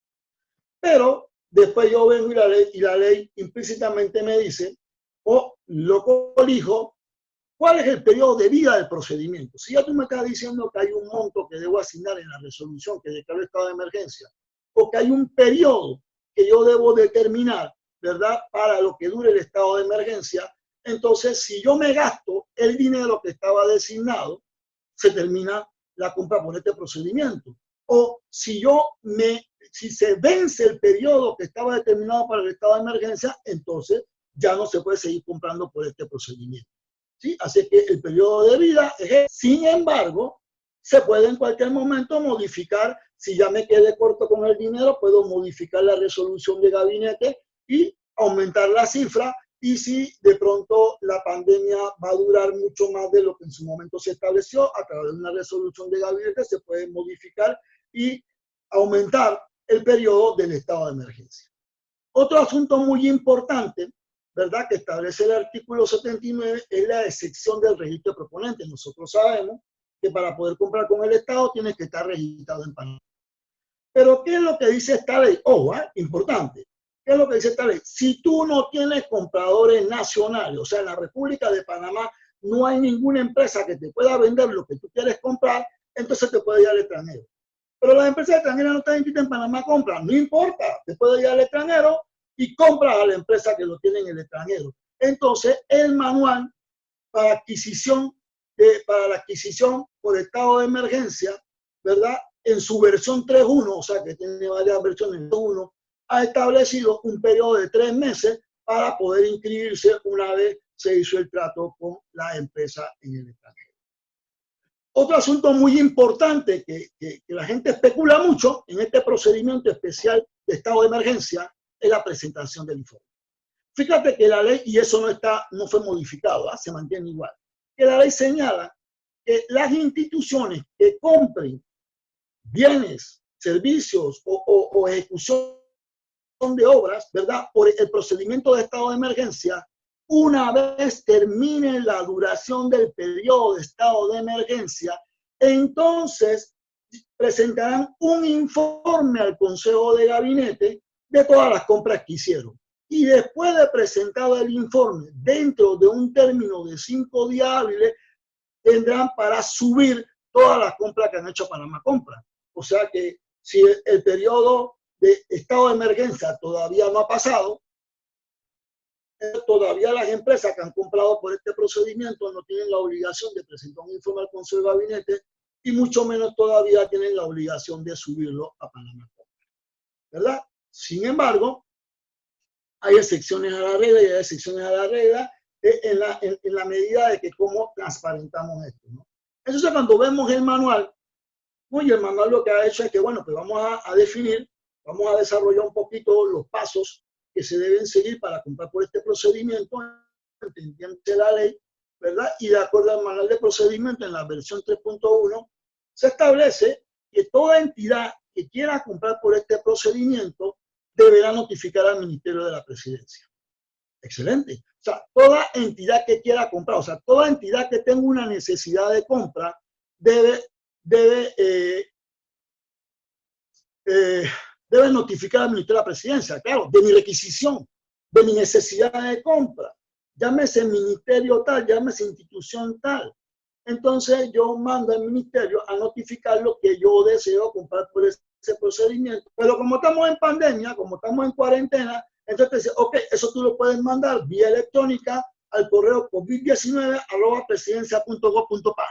Pero después yo vengo y la ley implícitamente me dice, o lo colijo, ¿cuál es el periodo de vida del procedimiento? Si ya tú me estás diciendo que hay un monto que debo asignar en la resolución que declara el estado de emergencia, o que hay un periodo que yo debo determinar, ¿verdad?, para lo que dure el estado de emergencia, entonces si yo me gasto el dinero que estaba designado, se termina la compra por este procedimiento. O si se vence el periodo que estaba determinado para el estado de emergencia, entonces ya no se puede seguir comprando por este procedimiento. ¿Sí? Así que el periodo de vida es, sin embargo, se puede en cualquier momento modificar. Si ya me quedé corto con el dinero, puedo modificar la resolución de gabinete y aumentar la cifra. Y si de pronto la pandemia va a durar mucho más de lo que en su momento se estableció, a través de una resolución de gabinete se puede modificar y aumentar el periodo del estado de emergencia. Otro asunto muy importante, ¿verdad?, que establece el artículo 79 es la excepción del registro de proponentes. Nosotros sabemos que para poder comprar con el Estado tienes que estar registrado en Panamá. Pero ¿qué es lo que dice esta ley? Importante. ¿Qué es lo que dice esta ley? Si tú no tienes compradores nacionales, o sea, en la República de Panamá no hay ninguna empresa que te pueda vender lo que tú quieres comprar, entonces te puede ir al extranjero. Pero las empresas extranjeras no están inscritas en Panamá, compran, no importa, te puede ir al extranjero y compras a la empresa que lo tiene en el extranjero. Entonces, el manual para la adquisición por estado de emergencia, ¿verdad? En su versión 3.1, o sea que tiene varias versiones 3.1, ha establecido un periodo de 3 meses para poder inscribirse una vez se hizo el trato con la empresa en el extranjero. Otro asunto muy importante que la gente especula mucho en este procedimiento especial de estado de emergencia es la presentación del informe. Fíjate que la ley, y eso no fue modificado, se mantiene igual, que la ley señala que las instituciones que compren bienes, servicios o ejecución de obras, ¿verdad? Por el procedimiento de estado de emergencia, una vez termine la duración del periodo de estado de emergencia, entonces presentarán un informe al Consejo de Gabinete de todas las compras que hicieron. Y después de presentado el informe, dentro de un término de 5 días hábiles, tendrán para subir todas las compras que han hecho Panamá Compra. O sea que si el periodo de estado de emergencia todavía no ha pasado, todavía las empresas que han comprado por este procedimiento no tienen la obligación de presentar un informe al Consejo de Gabinete y mucho menos todavía tienen la obligación de subirlo a Panamá Compra, ¿verdad? Sin embargo, hay excepciones a la regla y hay excepciones a la regla en la medida de que cómo transparentamos esto, ¿no? Entonces, cuando vemos el manual, y el manual lo que ha hecho es que, bueno, pues vamos a definir, vamos a desarrollar un poquito los pasos que se deben seguir para comprar por este procedimiento, entendiendo la ley, ¿verdad? Y de acuerdo al manual de procedimiento en la versión 3.1, se establece que toda entidad que quiera comprar por este procedimiento deberá notificar al Ministerio de la Presidencia. Excelente. O sea, toda entidad que quiera comprar, o sea, toda entidad que tenga una necesidad de compra debe notificar al Ministerio de la Presidencia, claro, de mi requisición, de mi necesidad de compra. Llámese ministerio tal, llámese institución tal. Entonces yo mando al ministerio a notificar lo que yo deseo comprar por ese procedimiento. Pero como estamos en pandemia, como estamos en cuarentena, entonces te dice, ok, eso tú lo puedes mandar vía electrónica al correo covid19@presidencia.gov.pa.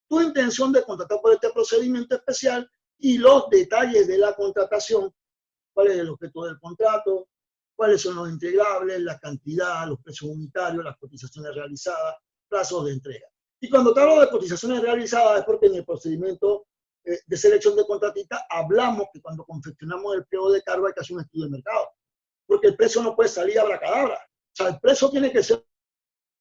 Tu intención de contratar por este procedimiento especial y los detalles de la contratación, cuál es el objeto del contrato, cuáles son los entregables, la cantidad, los precios unitarios, las cotizaciones realizadas, plazos de entrega. Y cuando te hablo de cotizaciones realizadas es porque en el procedimiento de selección de contratista hablamos que cuando confeccionamos el pliego de cargo hay que hacer un estudio de mercado, porque el precio no puede salir abracadabra. O sea, el precio tiene que ser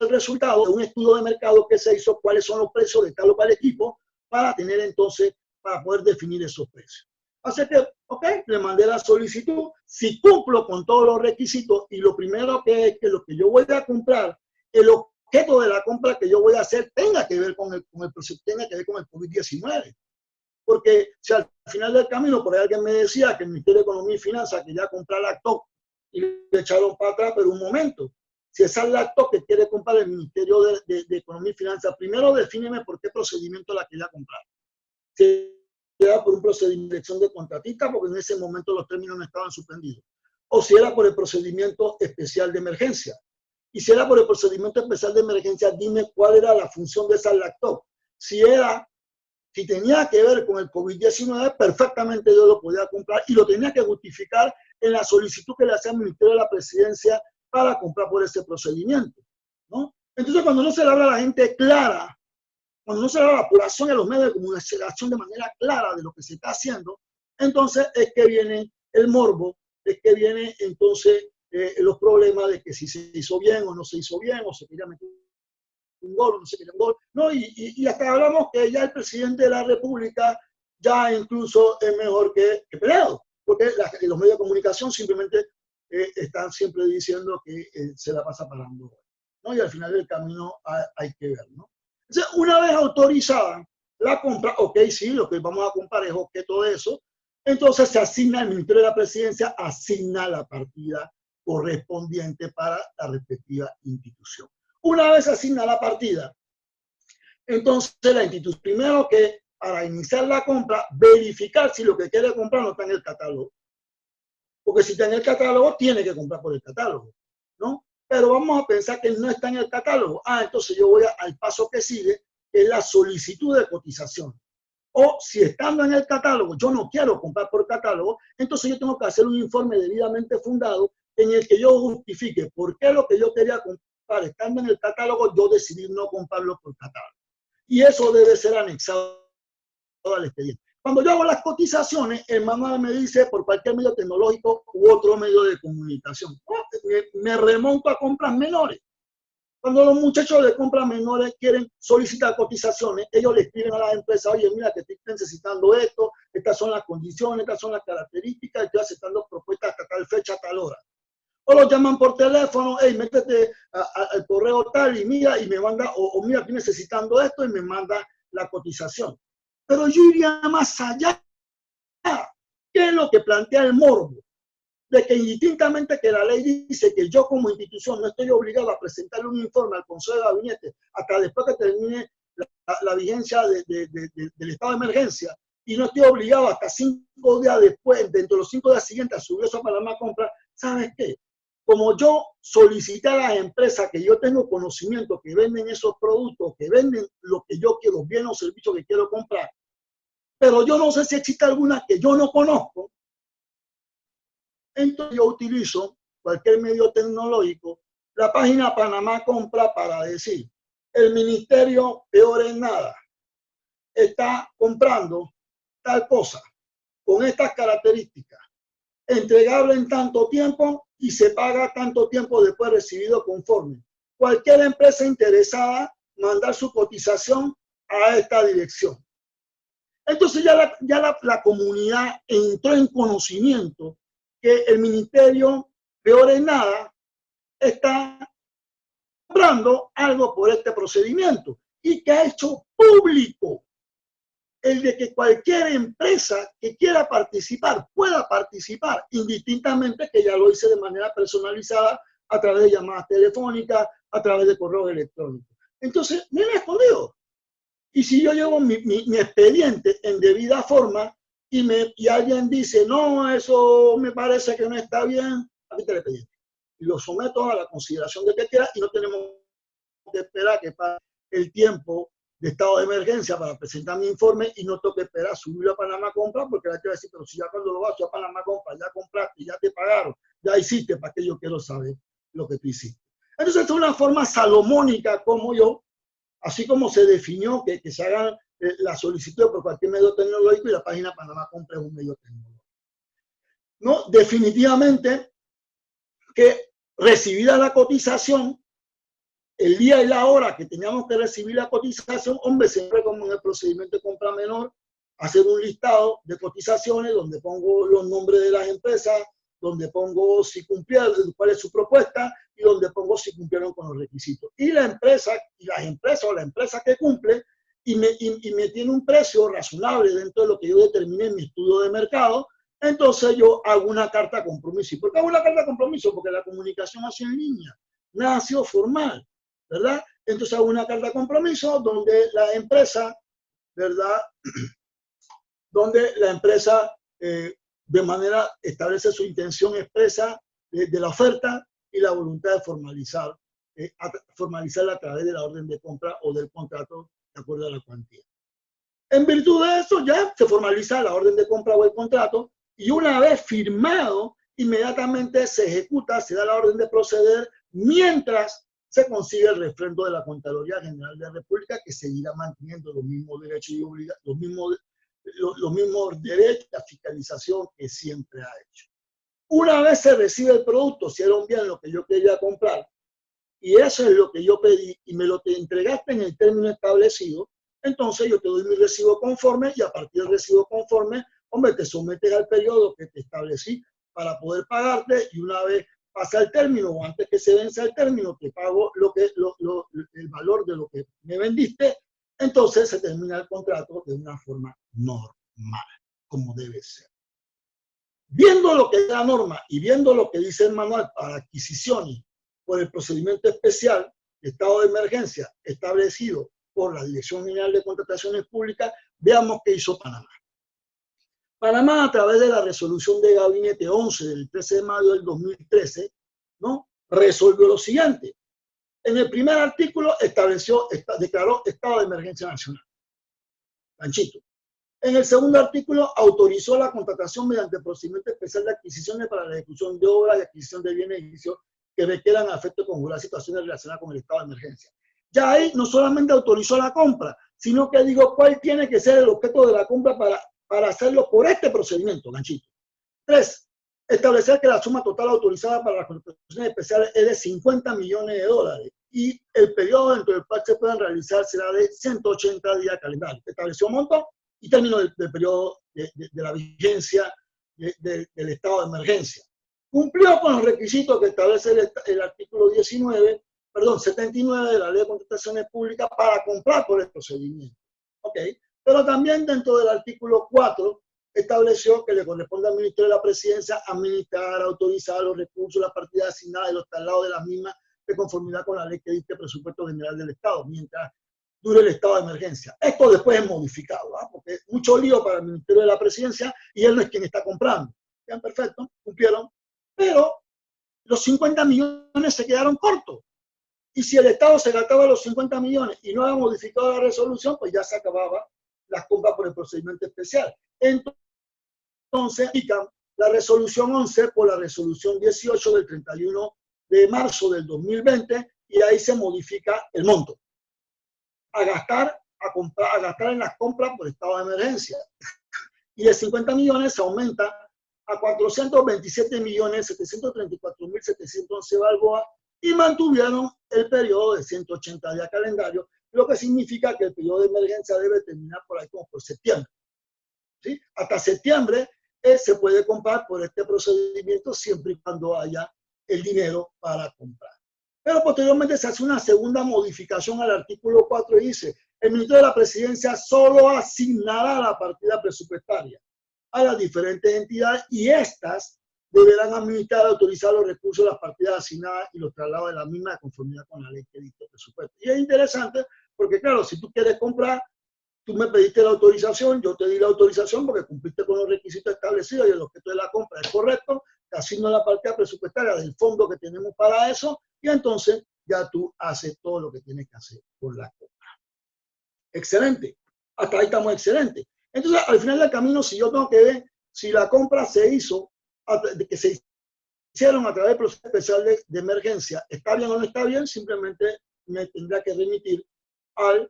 el resultado de un estudio de mercado que se hizo, cuáles son los precios de tal o cual equipo, para tener entonces, para poder definir esos precios. Así que, ok, le mandé la solicitud, si cumplo con todos los requisitos y lo primero que es que lo que yo voy a comprar, el objeto de la compra que yo voy a hacer tenga que ver con el proceso, tenga que ver con el COVID-19. Porque si al final del camino, por ahí alguien me decía que el Ministerio de Economía y Finanzas quería comprar laptop y le echaron para atrás, pero un momento. Si esa laptop que quiere comprar el Ministerio de Economía y Finanzas, primero defíneme por qué procedimiento la quería comprar. Si era por un procedimiento de elección de contratista, porque en ese momento los términos no estaban suspendidos. O si era por el procedimiento especial de emergencia. Y si era por el procedimiento especial de emergencia, dime cuál era la función de esa laptop. Si tenía que ver con el COVID-19, perfectamente yo lo podía comprar y lo tenía que justificar en la solicitud que le hacía al Ministerio de la Presidencia para comprar por ese procedimiento, ¿no? Entonces, cuando no se le habla a la gente clara, cuando no se le habla a la población y a los medios de comunicación de manera clara de lo que se está haciendo, entonces es que viene el morbo, es que viene entonces los problemas de que si se hizo bien o no se hizo bien, o se quería meter un gol, no se quería un gol, ¿no? Y hasta hablamos que ya el presidente de la República ya incluso es mejor que Peredo, porque los medios de comunicación simplemente están siempre diciendo que se la pasa parando, ¿no? Y al final del camino hay que ver, ¿no? Entonces, una vez autorizada la compra, ok, sí, lo que vamos a comprar es objeto de eso, entonces se asigna, el Ministerio de la Presidencia asigna la partida correspondiente para la respectiva institución. Una vez asigna la partida, entonces la institución, primero que para iniciar la compra, verificar si lo que quiere comprar no está en el catálogo. Porque si está en el catálogo, tiene que comprar por el catálogo, ¿no? Pero vamos a pensar que no está en el catálogo. Entonces yo voy al paso que sigue, que es la solicitud de cotización. O si estando en el catálogo, yo no quiero comprar por catálogo, entonces yo tengo que hacer un informe debidamente fundado en el que yo justifique por qué lo que yo quería comprar estando en el catálogo, yo decidí no comprarlo por catálogo. Y eso debe ser anexado al expediente. Cuando yo hago las cotizaciones, el manual me dice por cualquier medio tecnológico u otro medio de comunicación. Me remonto a compras menores. Cuando los muchachos de compras menores quieren solicitar cotizaciones, ellos le escriben a las empresas, oye, mira que estoy necesitando esto, estas son las condiciones, estas son las características, estoy aceptando propuestas hasta tal fecha, tal hora. O los llaman por teléfono, hey, métete al correo tal y mira, y me manda, o mira, estoy necesitando esto y me manda la cotización. Pero yo iría más allá. ¿Qué es lo que plantea el morbo? De que indistintamente que la ley dice que yo como institución no estoy obligado a presentarle un informe al Consejo de Gabinete hasta después que termine la vigencia del estado de emergencia, y no estoy obligado hasta 5 días después, dentro de los 5 días siguientes, a subir eso a Panamá Compra. ¿Sabes qué? Como yo solicité a las empresas que yo tengo conocimiento que venden esos productos, que venden lo que yo quiero, bien o servicios que quiero comprar, pero yo no sé si existe alguna que yo no conozco, entonces yo utilizo cualquier medio tecnológico, la página Panamá Compra, para decir, el ministerio, peor en nada, está comprando tal cosa, con estas características, entregable en tanto tiempo y se paga tanto tiempo después recibido conforme. Cualquier empresa interesada, mandar su cotización a esta dirección. Entonces ya la comunidad entró en conocimiento que el ministerio, peor en nada, está comprando algo por este procedimiento y que ha hecho público el de que cualquier empresa que quiera participar pueda participar, indistintamente que ya lo hice de manera personalizada a través de llamadas telefónicas, a través de correo electrónico. Entonces, me he escondido. Y si yo llevo mi expediente en debida forma y alguien dice, no, eso me parece que no está bien, aquí te el expediente. Y lo someto a la consideración de que quiera y no tenemos que esperar que pase el tiempo de estado de emergencia para presentar mi informe y no tengo que esperar subirlo a Panamá Compra, porque la gente va a decir, pero si ya cuando lo vas a Panamá Compra, ya compraste, ya te pagaron, ya hiciste, ¿para qué yo quiero saber lo que tú hiciste? Entonces, es una forma salomónica como yo, así como se definió que se hagan la solicitud por cualquier medio tecnológico, y la página Panamá Compra es un medio tecnológico. No, definitivamente que recibida la cotización, el día y la hora que teníamos que recibir la cotización, hombre, siempre como en el procedimiento de compra menor, hacer un listado de cotizaciones donde pongo los nombres de las empresas, donde pongo si cumplieron, cuál es su propuesta, y donde pongo si cumplieron con los requisitos. Y la empresa, y las empresas o la empresa que cumple, y me tiene un precio razonable dentro de lo que yo determiné en mi estudio de mercado, entonces yo hago una carta de compromiso. ¿Y por qué hago una carta de compromiso? Porque la comunicación ha sido en línea, nada ha sido formal, ¿verdad? Entonces hago una carta de compromiso donde la empresa, ¿verdad? Donde la empresa de manera establece su intención expresa de la oferta y la voluntad de formalizarla a través de la orden de compra o del contrato de acuerdo a la cuantía. En virtud de eso ya se formaliza la orden de compra o el contrato, y una vez firmado, inmediatamente se ejecuta, se da la orden de proceder mientras se consigue el refrendo de la Contraloría General de la República, que seguirá manteniendo los mismos derechos y obligaciones, los mismos derechos de fiscalización que siempre ha hecho. Una vez se recibe el producto, si era un bien lo que yo quería comprar, y eso es lo que yo pedí, y me lo te entregaste en el término establecido, entonces yo te doy mi recibo conforme, y a partir del recibo conforme, hombre, te sometes al periodo que te establecí para poder pagarte, y una vez pasa el término o antes que se vence el término, te pago el valor de lo que me vendiste, entonces se termina el contrato de una forma normal, como debe ser. Viendo lo que es la norma y viendo lo que dice el manual para adquisiciones por el procedimiento especial, estado de emergencia establecido por la Dirección General de Contrataciones Públicas, veamos qué hizo Panamá. Panamá, a través de la resolución de gabinete 11 del 13 de mayo del 2013, ¿no?, resolvió lo siguiente. En el primer artículo declaró estado de emergencia nacional. Ganchito. En el segundo artículo autorizó la contratación mediante procedimiento especial de adquisiciones para la ejecución de obras y adquisición de bienes y servicios que requieran a efecto de conjurar situaciones relacionadas con el estado de emergencia. Ya ahí no solamente autorizó la compra, sino que digo cuál tiene que ser el objeto de la compra para hacerlo por este procedimiento, Ganchito. 3. Establecer que la suma total autorizada para las contrataciones especiales es de $50 millones y el periodo dentro del cual se puedan realizar será de 180 días calendarios. Estableció monto y término del periodo de la vigencia del estado de emergencia. Cumplió con los requisitos que establece el artículo 79 de la Ley de Contrataciones Públicas para comprar por el procedimiento. ¿Ok? Pero también dentro del artículo 4 estableció que le corresponde al Ministerio de la Presidencia administrar, autorizar los recursos, las partidas asignadas y los traslados de las mismas de conformidad con la ley que dicta el presupuesto general del Estado, mientras dure el estado de emergencia. Esto después es modificado, ¿eh? Porque es mucho lío para el Ministerio de la Presidencia y él no es quien está comprando. Bien, perfecto, cumplieron. Pero los 50 millones se quedaron cortos. Y si el Estado se gastaba los 50 millones y no había modificado la resolución, pues ya se acababa las compras por el procedimiento especial. Entonces, la resolución 11 por la resolución 18 del 31 de marzo del 2020 y ahí se modifica el monto. A gastar en las compras por estado de emergencia. Y de 50 millones se aumenta a 427.734.711 balboas y mantuvieron el periodo de 180 días calendarios, lo que significa que el periodo de emergencia debe terminar por ahí como por septiembre. ¿Sí? Hasta septiembre se puede comprar por este procedimiento siempre y cuando haya el dinero para comprar. Pero posteriormente se hace una segunda modificación al artículo 4 y dice, el ministro de la Presidencia solo asignará la partida presupuestaria a las diferentes entidades y estas deberán administrar y autorizar los recursos de las partidas asignadas y los traslados de la misma de conformidad con la ley que dicta el presupuesto. Y es interesante porque, claro, si tú quieres comprar, tú me pediste la autorización, yo te di la autorización porque cumpliste con los requisitos establecidos y el objeto de la compra es correcto, te asigno la partida presupuestaria del fondo que tenemos para eso y entonces ya tú haces todo lo que tienes que hacer con la compra. Excelente. Hasta ahí estamos excelentes. Entonces, al final del camino, si yo tengo que ver si la compra se hizo, que se hicieron a través del proceso especial de emergencia, ¿está bien o no está bien? Simplemente me tendrá que remitir al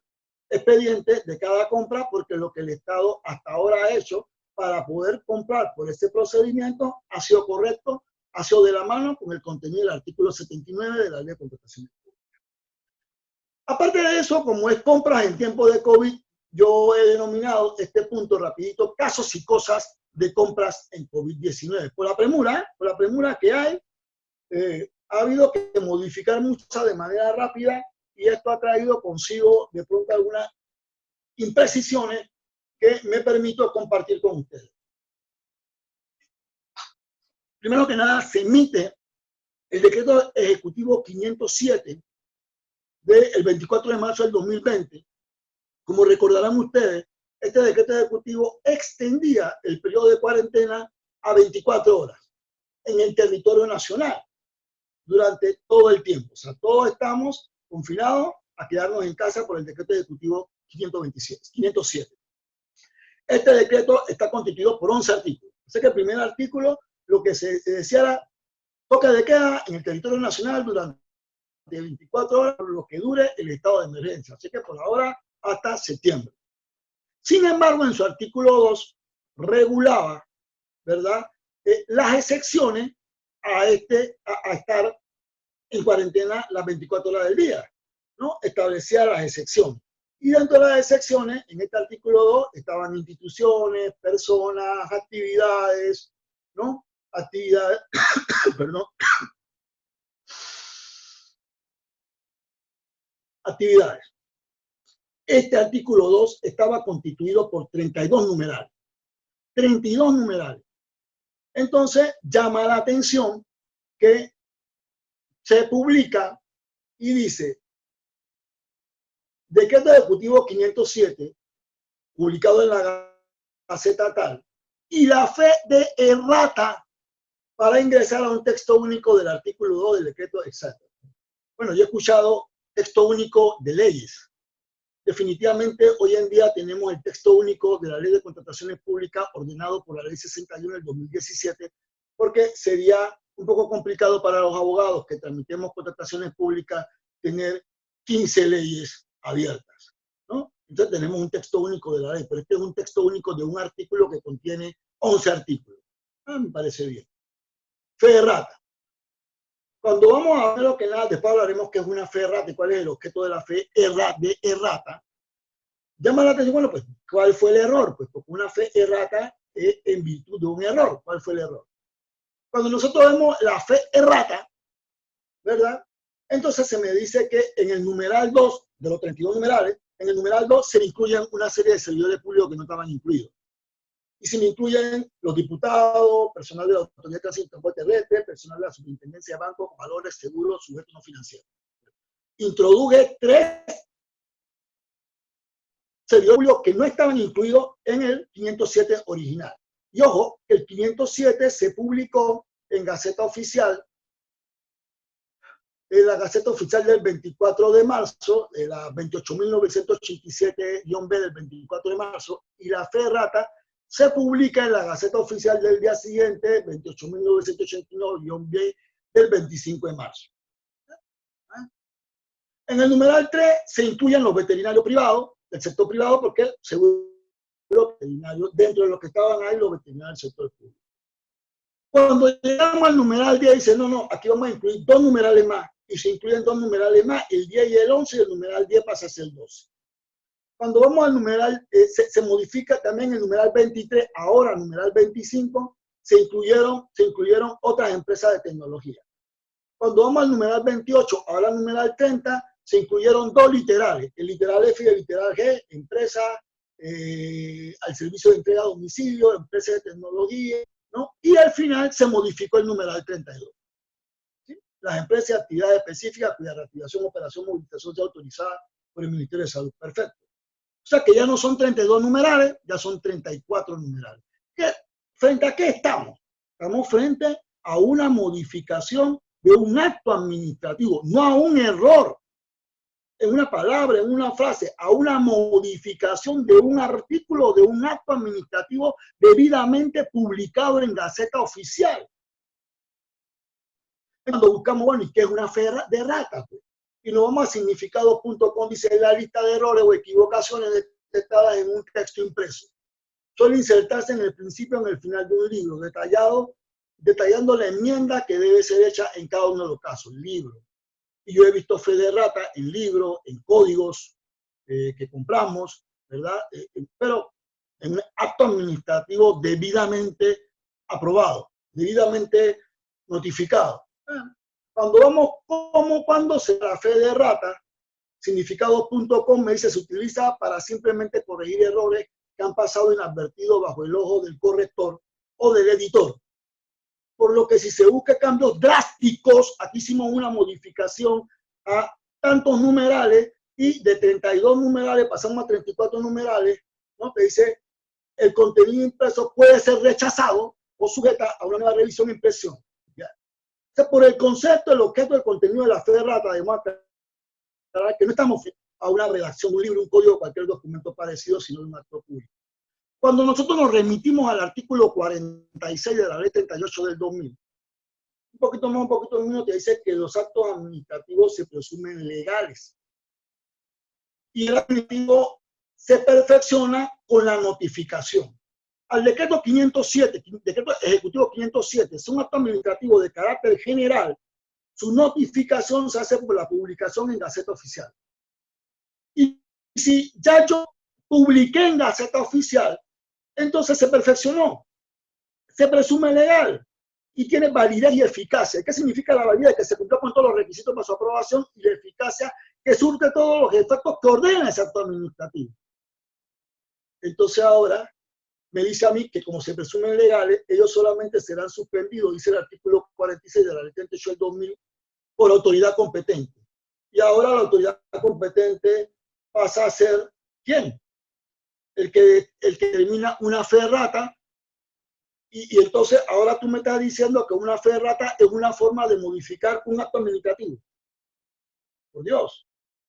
expediente de cada compra porque lo que el Estado hasta ahora ha hecho para poder comprar por este procedimiento ha sido correcto, ha sido de la mano con el contenido del artículo 79 de la Ley de Contrataciones Públicas. Aparte de eso, como es compras en tiempo de COVID, yo he denominado este punto rapidito casos y cosas de compras en COVID-19. Por la premura que hay, ha habido que modificar muchas de manera rápida y esto ha traído consigo de pronto algunas imprecisiones que me permito compartir con ustedes. Primero que nada, se emite el decreto ejecutivo 507 del 24 de marzo del 2020. Como recordarán ustedes, este decreto ejecutivo extendía el periodo de cuarentena a 24 horas en el territorio nacional durante todo el tiempo. O sea, todos estamos confinados a quedarnos en casa por el decreto ejecutivo 507. Este decreto está constituido por 11 artículos. Así que el primer artículo, lo que se decía era toque de queda en el territorio nacional durante 24 horas, por lo que dure el estado de emergencia. Así que por ahora hasta septiembre. Sin embargo, en su artículo 2 regulaba, ¿verdad?, las excepciones a estar en cuarentena las 24 horas del día, ¿no? Establecía las excepciones. Y dentro de las excepciones, en este artículo 2, estaban instituciones, personas, actividades, ¿no? Actividades, perdón. Actividades. Este artículo 2 estaba constituido por 32 numerales. 32 numerales. Entonces, llama la atención que se publica y dice, decreto ejecutivo 507, publicado en la Gaceta tal, y la fe de errata para ingresar a un texto único del artículo 2 del decreto exacto. Bueno, yo he escuchado texto único de leyes. Definitivamente, hoy en día tenemos el texto único de la Ley de Contrataciones Públicas ordenado por la Ley 61 del 2017, porque sería un poco complicado para los abogados que tramitemos contrataciones públicas tener 15 leyes abiertas, ¿no? Entonces tenemos un texto único de la ley, pero este es un texto único de un artículo que contiene 11 artículos. Me parece bien. Fe de rata. Cuando vamos a ver lo que nada, después hablaremos qué es una fe errata y cuál es el objeto de la fe de errata. Llama la atención, bueno, pues, ¿cuál fue el error? Pues porque una fe errata es en virtud de un error. ¿Cuál fue el error? Cuando nosotros vemos la fe errata, ¿verdad? Entonces se me dice que en el numeral 2, de los 32 numerales, en el numeral 2 se incluyen una serie de servidores públicos que no estaban incluidos. Y se me incluyen los diputados, personal de la Autoridad de Tránsito y Transporte Terrestre, personal de la Superintendencia de Bancos, Valores, Seguros, Sujetos No Financieros. Introduje 3 servidores públicos que no estaban incluidos en el 507 original. Y ojo, el 507 se publicó en Gaceta Oficial, en la Gaceta Oficial del 24 de marzo, de la 28.987-B del 24 de marzo, y la fe errata se publica en la Gaceta Oficial del día siguiente, 28.989-B del 25 de marzo. En el numeral 3 se incluyen los veterinarios privados, del sector privado, porque seguro veterinarios, dentro de los que estaban ahí, los veterinarios del sector público. Cuando llegamos al numeral 10, dice, no, aquí vamos a incluir 2 numerales más, y se incluyen 2 numerales más, el 10 y el 11, y el numeral 10 pasa a ser el 12. Cuando vamos al numeral, se modifica también el numeral 23, ahora numeral 25, se incluyeron otras empresas de tecnología. Cuando vamos al numeral 28, ahora al numeral 30, se incluyeron 2 literales, el literal F y el literal G, empresa al servicio de entrega a domicilio, empresa de tecnología, ¿no? Y al final se modificó el numeral 32. ¿Sí? Las empresas y actividades específicas cuya reactivación, operación, movilización sea autorizada por el Ministerio de Salud. Perfecto. O sea que ya no son 32 numerales, ya son 34 numerales. ¿Frente a qué estamos? Estamos frente a una modificación de un acto administrativo, no a un error en una palabra, en una frase, a una modificación de un artículo, de un acto administrativo debidamente publicado en Gaceta Oficial. Cuando buscamos, bueno, ¿y qué es una fe de errata? Pues? Y nos vamos a significado.com, dice la lista de errores o equivocaciones detectadas en un texto impreso. Suele insertarse en el principio o en el final de un libro, detallando la enmienda que debe ser hecha en cada uno de los casos, libro. Y yo he visto fe de errata en libros, en códigos que compramos, ¿verdad? Pero en un acto administrativo debidamente aprobado, debidamente notificado. Cuando se la fe de errata, significado.com me dice se utiliza para simplemente corregir errores que han pasado inadvertidos bajo el ojo del corrector o del editor. Por lo que si se busca cambios drásticos, aquí hicimos una modificación a tantos numerales y de 32 numerales pasamos a 34 numerales, ¿no? Que dice el contenido impreso puede ser rechazado o sujeta a una nueva revisión e impresión. ¿Ya? O sea, por el concepto, el objeto del contenido de la fe de errata, demuestra que no estamos a una redacción de un libro, un código, cualquier documento parecido, sino de un acto público. Cuando nosotros nos remitimos al artículo 46 de la ley 38 del 2000, un poquito menos, te dice que los actos administrativos se presumen legales. Y el administrativo se perfecciona con la notificación. Al decreto 507, decreto ejecutivo 507, es un acto administrativo de carácter general, su notificación se hace por la publicación en Gaceta Oficial. Y si ya yo publiqué en Gaceta Oficial, entonces se perfeccionó, se presume legal y tiene validez y eficacia. ¿Qué significa la validez? Que se cumplió con todos los requisitos para su aprobación y la eficacia que surte todos los efectos que ordena ese acto administrativo. Entonces ahora me dice a mí que como se presumen legales, ellos solamente serán suspendidos, dice el artículo 46 de la ley 38 del 2000, por autoridad competente. Y ahora la autoridad competente pasa a ser ¿quién? El que termina una fe rata. Y entonces ahora tú me estás diciendo que una fe rata es una forma de modificar un acto administrativo. Por Dios,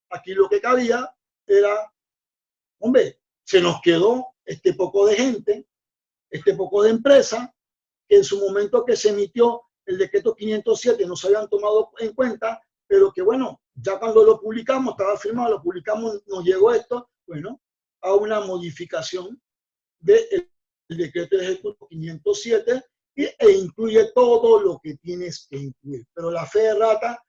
aquí lo que cabía era, hombre, se nos quedó este poco de gente, este poco de empresa, que en su momento que se emitió el decreto 507 no se habían tomado en cuenta, pero que bueno, ya cuando lo publicamos, estaba firmado, lo publicamos, nos llegó esto, bueno, a una modificación del decreto ejecutivo 507 e incluye todo lo que tienes que incluir. Pero la fe de rata,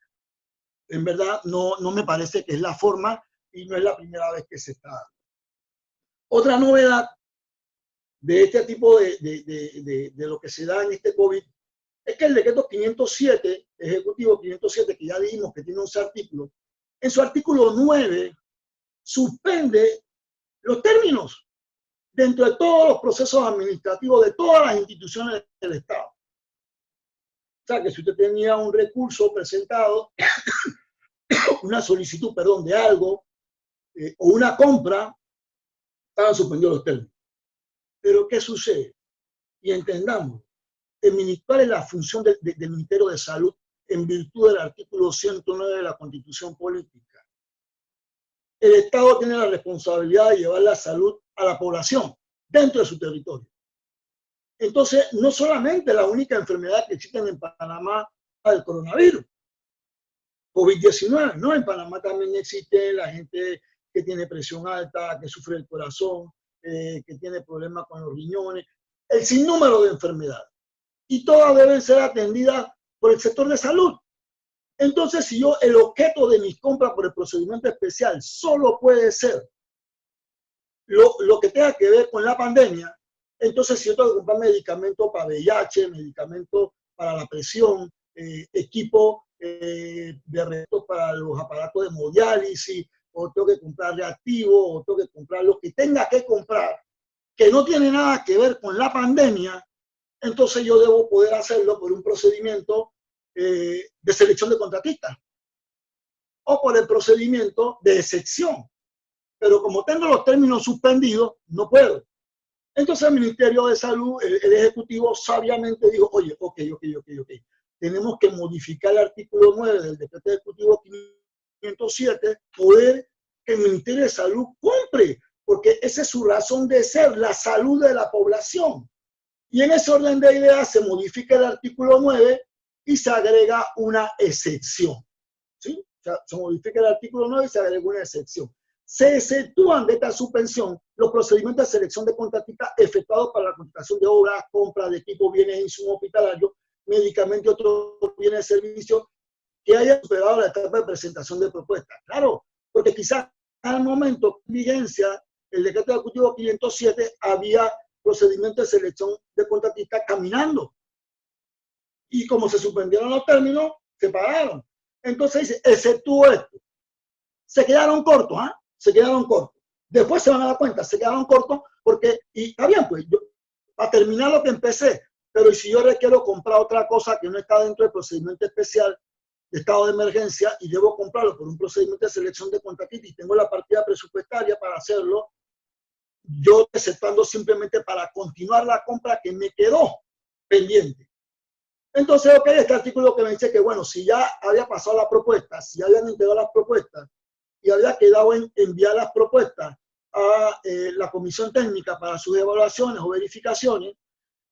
en verdad, no me parece que es la forma y no es la primera vez que se está dando. Otra novedad de este tipo de lo que se da en este COVID es que el decreto 507, ejecutivo 507, que ya dijimos que tiene 11 artículos, en su artículo 9 suspende los términos dentro de todos los procesos administrativos de todas las instituciones del Estado. O sea, que si usted tenía un recurso presentado, una solicitud, perdón, de algo, o una compra, estaban suspendidos los términos. Pero ¿qué sucede? Y entendamos, ¿cuál es la función del Ministerio de Salud en virtud del artículo 109 de la Constitución Política? El Estado tiene la responsabilidad de llevar la salud a la población dentro de su territorio. Entonces, no solamente la única enfermedad que existe en Panamá es el coronavirus, COVID-19, ¿no? En Panamá también existe la gente que tiene presión alta, que sufre el corazón, que tiene problemas con los riñones, el sinnúmero de enfermedades. Y todas deben ser atendidas por el sector de salud. Entonces, si yo, el objeto de mis compras por el procedimiento especial solo puede ser lo que tenga que ver con la pandemia, entonces si yo tengo que comprar medicamentos para VIH, medicamentos para la presión, equipo de retos para los aparatos de hemodiálisis, o tengo que comprar reactivos, o tengo que comprar lo que tenga que comprar, que no tiene nada que ver con la pandemia, entonces yo debo poder hacerlo por un procedimiento de selección de contratistas o por el procedimiento de excepción. Pero como tengo los términos suspendidos, no puedo. Entonces el Ministerio de Salud, el Ejecutivo sabiamente dijo, oye, ok. Tenemos que modificar el artículo 9 del decreto ejecutivo 507, poder que el Ministerio de Salud compre, porque esa es su razón de ser, la salud de la población. Y en ese orden de ideas se modifica el artículo 9 y se agrega una excepción. ¿Sí? O sea, se modifica el artículo 9 y se agrega una excepción. Se exceptúan de esta suspensión los procedimientos de selección de contratistas efectuados para la contratación de obras, compra de equipos, bienes e insumos hospitalarios, medicamentos y otros bienes de servicio que hayan superado la etapa de presentación de propuestas. Claro, porque quizás al momento de vigencia el decreto ejecutivo 507 había procedimientos de selección de contratistas caminando. Y como se suspendieron los términos, se pagaron. Entonces dice, exceptúo esto. Se quedaron cortos, ¿ah? Se quedaron cortos. Después se van a dar cuenta, se quedaron cortos porque, y está bien, pues, yo, para terminar lo que empecé, pero si yo requiero comprar otra cosa que no está dentro del procedimiento especial de estado de emergencia y debo comprarlo por un procedimiento de selección de contratistas y tengo la partida presupuestaria para hacerlo, yo aceptando simplemente para continuar la compra que me quedó pendiente. Entonces, ok, este artículo que me dice que, bueno, si ya había pasado la propuesta, si ya habían entregado las propuestas y había quedado en enviar las propuestas a la comisión técnica para sus evaluaciones o verificaciones,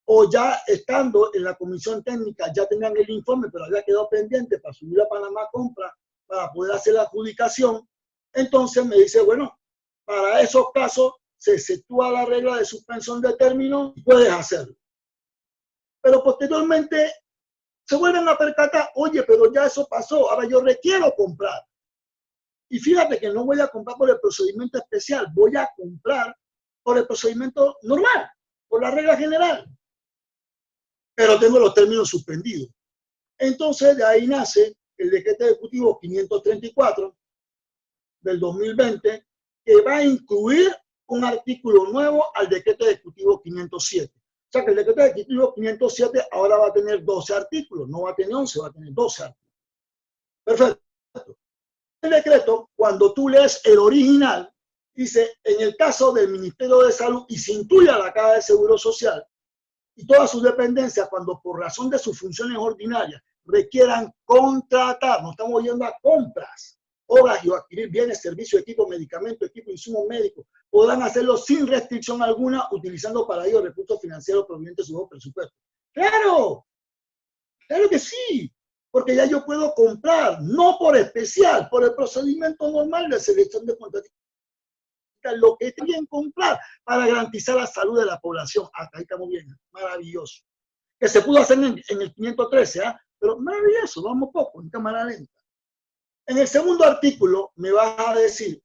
o ya estando en la comisión técnica ya tenían el informe, pero había quedado pendiente para subir a Panamá Compra para poder hacer la adjudicación, entonces me dice, bueno, para esos casos se exceptúa la regla de suspensión de término y puedes hacerlo. Pero posteriormente se vuelven a percatar, oye, pero ya eso pasó, ahora yo requiero comprar. Y fíjate que no voy a comprar por el procedimiento especial, voy a comprar por el procedimiento normal, por la regla general. Pero tengo los términos suspendidos. Entonces, de ahí nace el decreto ejecutivo 534 del 2020, que va a incluir un artículo nuevo al decreto ejecutivo 507. O sea que el decreto ejecutivo 507 ahora va a tener 12 artículos, no va a tener 11, va a tener 12 artículos. Perfecto. el decreto, cuando tú lees el original, dice, en el caso del Ministerio de Salud y se incluye a la Caja de Seguro Social y todas sus dependencias, cuando por razón de sus funciones ordinarias requieran contratar, no estamos yendo a compras, obras y adquirir bienes, servicios, equipos, medicamentos, equipos, insumos médicos, podrán hacerlo sin restricción alguna, utilizando para ello recursos financieros provenientes de su presupuesto. ¡Claro! ¡Claro que sí! Porque ya yo puedo comprar, no por especial, por el procedimiento normal de selección de contratistas, lo que tienen que comprar para garantizar la salud de la población. Hasta ahí estamos bien, maravilloso. Que se pudo hacer en el 513, ¿eh? Pero maravilloso, vamos poco, en cámara lenta. En el segundo artículo me vas a decir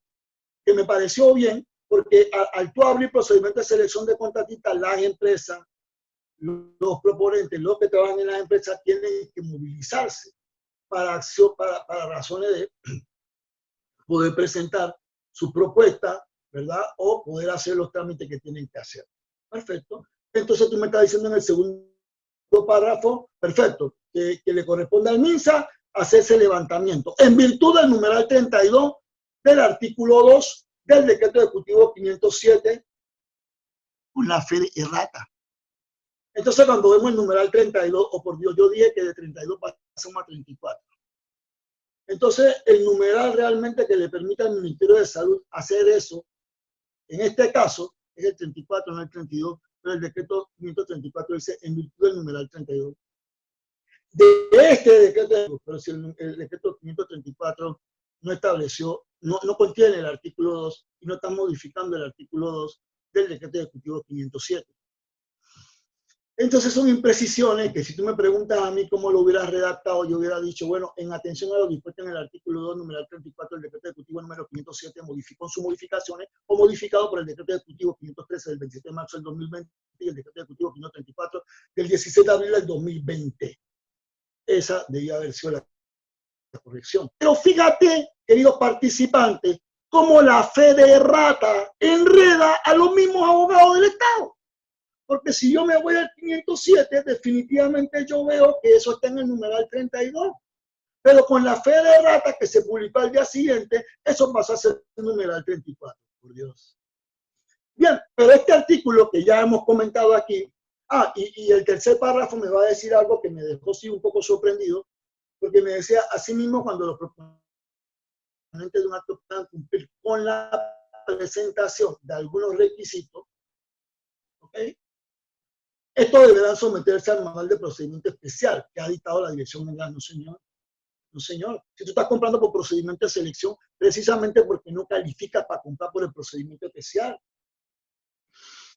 que me pareció bien, porque al tú abrir procedimientos de selección de contratistas, las empresas, los proponentes, los que trabajan en las empresas, tienen que movilizarse para razones de poder presentar su propuesta, ¿verdad? O poder hacer los trámites que tienen que hacer. Perfecto. Entonces tú me estás diciendo en el segundo párrafo, perfecto, que le corresponde al MINSA hacer ese levantamiento, en virtud del numeral 32 del artículo 2 del decreto ejecutivo 507, con la fe errata. Entonces, cuando vemos el numeral 32, oh por Dios, yo dije que de 32 pasamos a 34. Entonces, el numeral realmente que le permite al Ministerio de Salud hacer eso, en este caso, es el 34, no el 32, pero el decreto 534 dice en virtud del numeral 32. De este decreto, pero si el decreto 534 no estableció, no contiene el artículo 2 y no está modificando el artículo 2 del decreto ejecutivo 507. Entonces son imprecisiones que si tú me preguntas a mí cómo lo hubieras redactado, yo hubiera dicho, bueno, en atención a lo dispuesto en el artículo 2, numeral 34 del decreto ejecutivo número 507, modificó sus modificaciones o modificado por el decreto ejecutivo 513 del 27 de marzo del 2020 y el decreto ejecutivo 534 del 17 de abril del 2020. Esa debía haber sido la corrección. Pero fíjate, queridos participantes, cómo la fe de errata enreda a los mismos abogados del Estado. Porque si yo me voy al 507, definitivamente yo veo que eso está en el numeral 32. Pero con la fe de errata que se publicó al día siguiente, eso pasó a ser el numeral 34, por Dios. Bien, pero este artículo que ya hemos comentado aquí, y el tercer párrafo me va a decir algo que me dejó sí un poco sorprendido, porque me decía, asimismo, cuando los proponentes de un acto puedan cumplir con la presentación de algunos requisitos, ¿ok? Esto deberá someterse al manual de procedimiento especial que ha dictado la Dirección General. No, señor. No, señor. Si tú estás comprando por procedimiento de selección, precisamente porque no calificas para comprar por el procedimiento especial.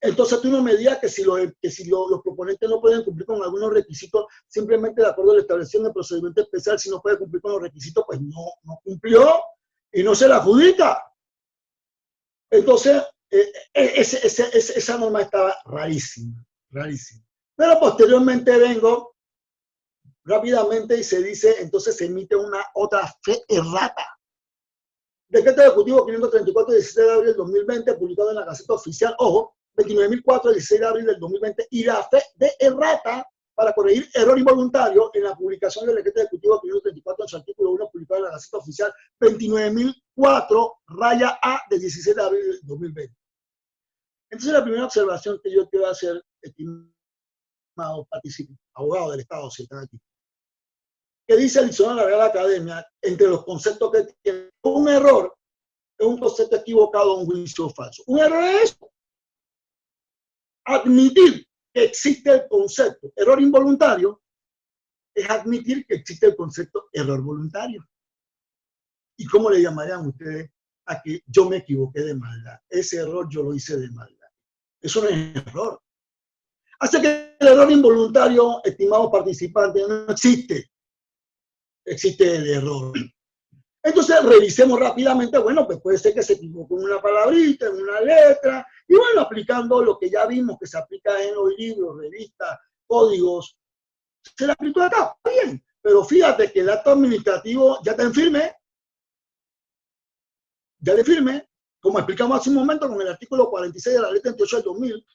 Entonces tú no me digas que si los proponentes no pueden cumplir con algunos requisitos, simplemente de acuerdo a la establecición del procedimiento especial, si no puede cumplir con los requisitos, pues no cumplió y no se la adjudica. Entonces, esa norma estaba rarísima. Rarísimo. Pero posteriormente vengo rápidamente y se dice, entonces se emite una otra fe errata. Decreto ejecutivo 534, 16 de abril del 2020, publicado en la Gaceta Oficial, ojo, 29.004, 16 de abril del 2020, y la fe de errata para corregir error involuntario en la publicación del decreto ejecutivo 534 en su artículo 1, publicado en la Gaceta Oficial 29.004, raya A, de 16 de abril del 2020. Entonces la primera observación que yo quiero hacer, estimado abogado del Estado, si están aquí, que dice el diccionario de la Real Academia, entre los conceptos que tiene, un error es un concepto equivocado o un juicio falso. Un error es admitir que existe el concepto error involuntario, es admitir que existe el concepto error voluntario. ¿Y cómo le llamarían ustedes a que yo me equivoqué de maldad? Ese error yo lo hice de maldad. Eso no es error. Así que el error involuntario, estimados participantes, no existe. Existe el error. Entonces revisemos rápidamente, bueno, pues puede ser que se equivocó en una palabrita, en una letra, y bueno, aplicando lo que ya vimos que se aplica en los libros, revistas, códigos, se le aplicó acá, está bien, pero fíjate que el acto administrativo ya está en firme, ya de firme, como explicamos hace un momento con el artículo 46 de la ley 38 del 2000.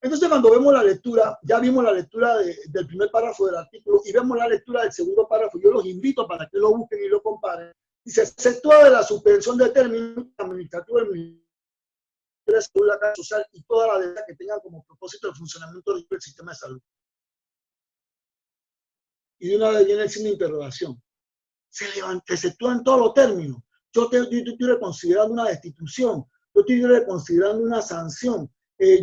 Entonces, cuando vemos la lectura, ya vimos la lectura del primer párrafo del artículo y vemos la lectura del segundo párrafo, yo los invito para que lo busquen y lo comparen. Dice, se exceptúa de la suspensión de términos administrativos del Ministerio de Salud, la Casa Social y toda la deuda que tengan como propósito el funcionamiento del sistema de salud. Y de una vez viene el signo de interrogación. Se exceptúan todos los términos. Yo estoy reconsiderando una destitución, yo estoy reconsiderando una sanción,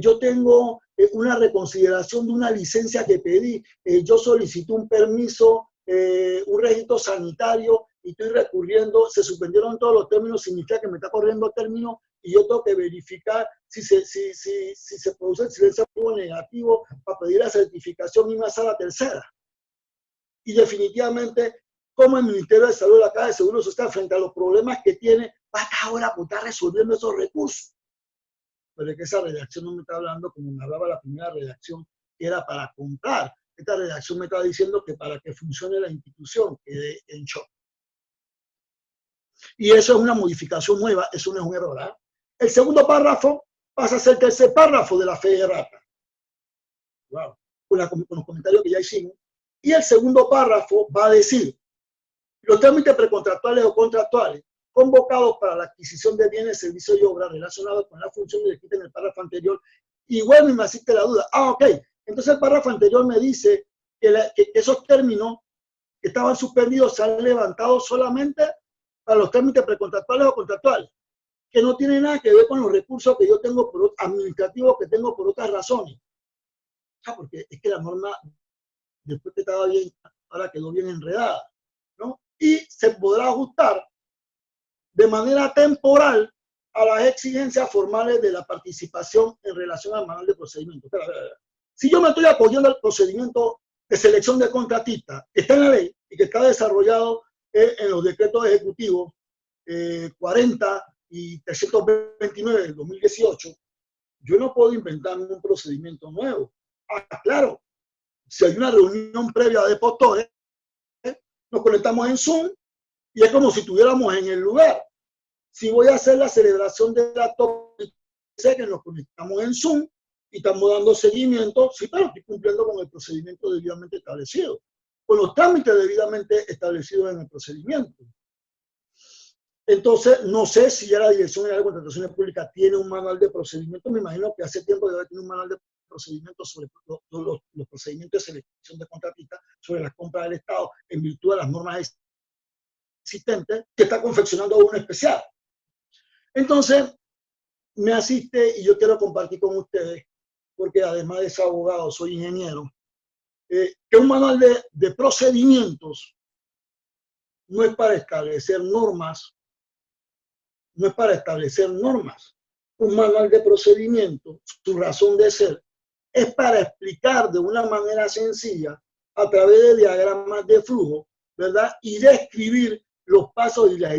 yo tengo una reconsideración de una licencia que pedí, yo solicito un permiso, un registro sanitario y estoy recurriendo, se suspendieron todos los términos, significa que me está corriendo término y yo tengo que verificar si se produce el silencio negativo para pedir la certificación y una sala tercera. Y definitivamente, como el Ministerio de Salud, la Caja de Seguro Social, frente a los problemas que tiene, va a estar ahora por estar resolviendo esos recursos. Pero es que esa redacción no me está hablando como me hablaba la primera redacción, que era para comprar. Esta redacción me está diciendo que para que funcione la institución quede en shock. Y eso es una modificación nueva, eso no es un error, ¿eh? El segundo párrafo pasa a ser el tercer párrafo de la fe de rata. Wow. Con los comentarios que ya hicimos. Y el segundo párrafo va a decir, los trámites precontractuales o contractuales convocados para la adquisición de bienes, servicios y obras relacionados con la función de en el párrafo anterior. Y bueno, me asiste la duda. Ok. Entonces el párrafo anterior me dice que esos términos que estaban suspendidos se han levantado solamente para los trámites precontractuales o contractuales, que no tiene nada que ver con los recursos que yo tengo administrativos que tengo por otras razones. Porque es que la norma, después que estaba bien, ahora quedó bien enredada, ¿no? Y se podrá ajustar de manera temporal a las exigencias formales de la participación en relación al manual de procedimiento. Si yo me estoy acogiendo al procedimiento de selección de contratistas, que está en la ley y que está desarrollado en los decretos ejecutivos 40 y 329 del 2018, yo no puedo inventarme un procedimiento nuevo. Claro, si hay una reunión previa de postores, nos conectamos en Zoom y es como si estuviéramos en el lugar. Si voy a hacer la celebración del acto, sé que nos conectamos en Zoom y estamos dando seguimiento, sí, pero estoy cumpliendo con el procedimiento debidamente establecido, con los trámites debidamente establecidos en el procedimiento. Entonces, no sé si ya la Dirección General de Contrataciones Públicas tiene un manual de procedimiento, me imagino que hace tiempo debe tener un manual de procedimientos sobre los procedimientos de selección de contratistas, sobre las compras del Estado, en virtud de las normas existentes, que está confeccionando uno especial. Entonces, me asiste y yo quiero compartir con ustedes, porque además de ser abogado, soy ingeniero, que un manual de procedimientos no es para establecer normas, no es para establecer normas. Un manual de procedimientos, su razón de ser, es para explicar de una manera sencilla, a través de diagramas de flujo, ¿verdad? Y describir los pasos y las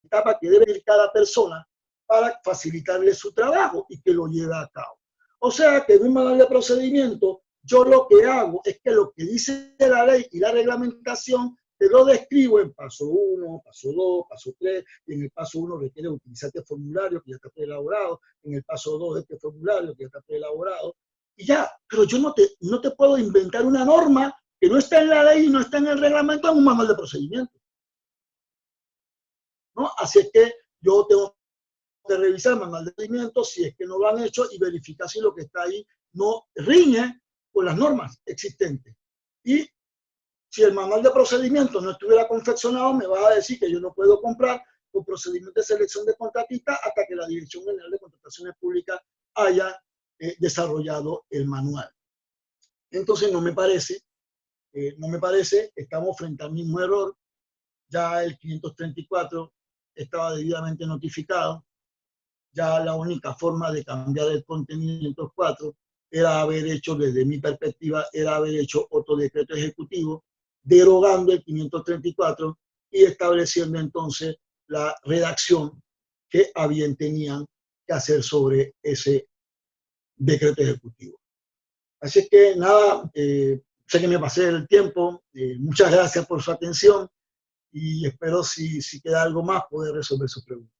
etapas que debe ir cada persona para facilitarle su trabajo y que lo lleve a cabo. O sea que en un manual de procedimiento, yo lo que hago es que lo que dice la ley y la reglamentación te lo describo en paso 1, paso 2, paso 3, y en el paso 1 requiere utilizar este formulario que ya está preelaborado, en el paso 2 este formulario que ya está preelaborado, y ya, pero yo no te puedo inventar una norma que no está en la ley y no está en el reglamento en un manual de procedimiento, ¿no? Así es que yo tengo que revisar el manual de procedimiento si es que no lo han hecho y verificar si lo que está ahí no riñe con las normas existentes. Y si el manual de procedimiento no estuviera confeccionado, me vas a decir que yo no puedo comprar un procedimiento de selección de contratistas hasta que la Dirección General de Contrataciones Públicas haya desarrollado el manual. Entonces no me parece, estamos frente al mismo error. Ya el 534 estaba debidamente notificado. Ya la única forma de cambiar el contenido del 504 era haber hecho, desde mi perspectiva, era haber hecho otro decreto ejecutivo derogando el 534 y estableciendo entonces la redacción que a bien tenían que hacer sobre ese decreto ejecutivo. Así es que nada, sé que me pasé el tiempo, muchas gracias por su atención y espero si queda algo más poder resolver sus preguntas.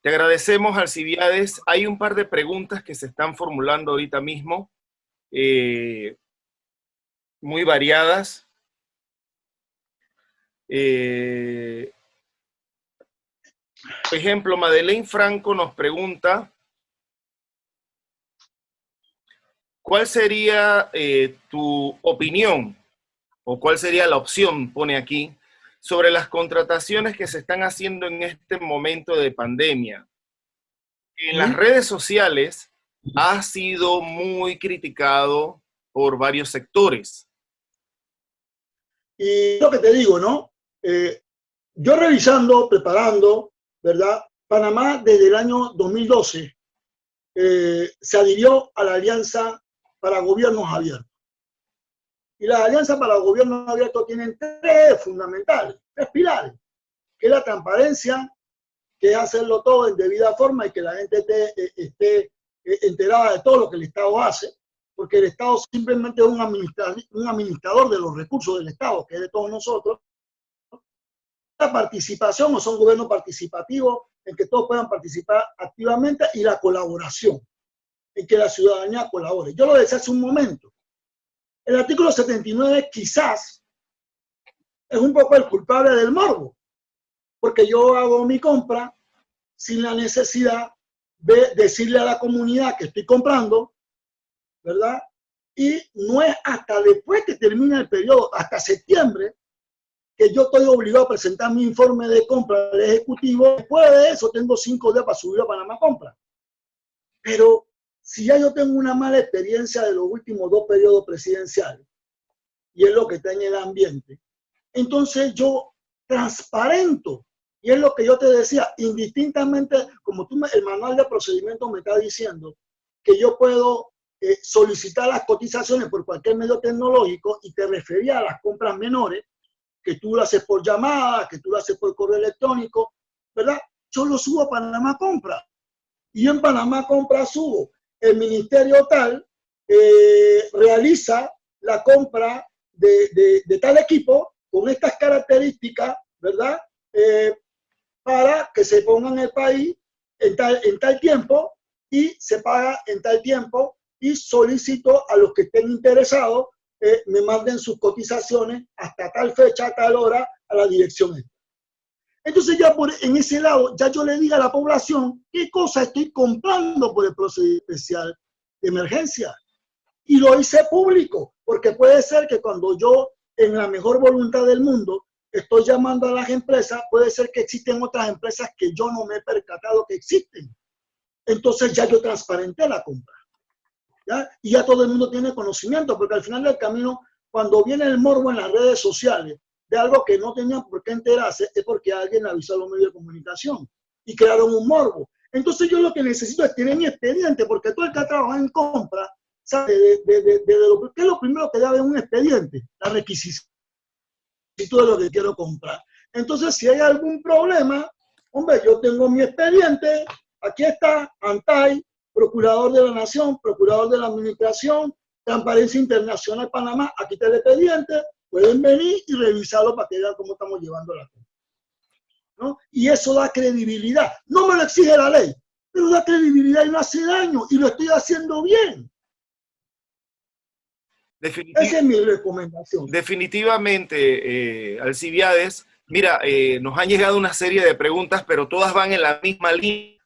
Te agradecemos, Alcibiades. Hay un par de preguntas que se están formulando ahorita mismo, muy variadas. Por ejemplo, Madeleine Franco nos pregunta, ¿cuál sería tu opinión o cuál sería la opción, pone aquí, sobre las contrataciones que se están haciendo en este momento de pandemia? En las redes sociales ha sido muy criticado por varios sectores. Y lo que te digo, ¿no? Yo revisando, preparando, ¿verdad? Panamá desde el año 2012 se adhirió a la Alianza para Gobiernos Abiertos. Y las alianzas para gobiernos abiertos tienen tres fundamentales, tres pilares, que es la transparencia, que es hacerlo todo en debida forma y que la gente esté enterada de todo lo que el Estado hace, porque el Estado simplemente es un administrador de los recursos del Estado, que es de todos nosotros. La participación, o son gobiernos participativos, en que todos puedan participar activamente, y la colaboración, en que la ciudadanía colabore. Yo lo decía hace un momento. El artículo 79 quizás es un poco el culpable del morbo, porque yo hago mi compra sin la necesidad de decirle a la comunidad que estoy comprando, ¿verdad? Y no es hasta después que termina el periodo, hasta septiembre, que yo estoy obligado a presentar mi informe de compra al Ejecutivo. Después de eso tengo 5 días para subir a Panamá Compra. Pero si ya yo tengo una mala experiencia de los últimos 2 periodos presidenciales, y es lo que está en el ambiente, entonces yo transparento. Y es lo que yo te decía, indistintamente, como el manual de procedimiento me está diciendo, que yo puedo solicitar las cotizaciones por cualquier medio tecnológico, y te refería a las compras menores, que tú lo haces por llamada, que tú lo haces por correo electrónico, ¿verdad? Yo lo subo a Panamá Compra. Y yo en Panamá Compra subo. El ministerio tal realiza la compra de tal equipo con estas características, ¿verdad? Para que se ponga en el país en tal tiempo, y se paga en tal tiempo, y solicito a los que estén interesados me manden sus cotizaciones hasta tal fecha, tal hora, a la dirección. Entonces ya en ese lado, ya yo le diga a la población qué cosa estoy comprando por el procedimiento especial de emergencia. Y lo hice público, porque puede ser que cuando yo, en la mejor voluntad del mundo, estoy llamando a las empresas, puede ser que existen otras empresas que yo no me he percatado que existen. Entonces ya yo transparenté la compra, ¿ya? Y ya todo el mundo tiene conocimiento, porque al final del camino, cuando viene el morbo en las redes sociales de algo que no tenían por qué enterarse, es porque alguien avisó a los medios de comunicación y crearon un morbo. Entonces yo lo que necesito es tener mi expediente, porque todo el que ha trabajado en compra sabe ¿qué es lo primero que debe un expediente? La requisición de lo que quiero comprar. Entonces, si hay algún problema, hombre, yo tengo mi expediente, aquí está, ANTAI, Procurador de la Nación, Procurador de la Administración, Transparencia Internacional Panamá, aquí está el expediente, pueden venir y revisarlo para que vean cómo estamos llevando la cosa, ¿no? Y eso da credibilidad. No me lo exige la ley, pero da credibilidad y no hace daño, y lo estoy haciendo bien. Esa es mi recomendación. Definitivamente, Alcibiades, mira, nos han llegado una serie de preguntas, pero todas van en la misma línea.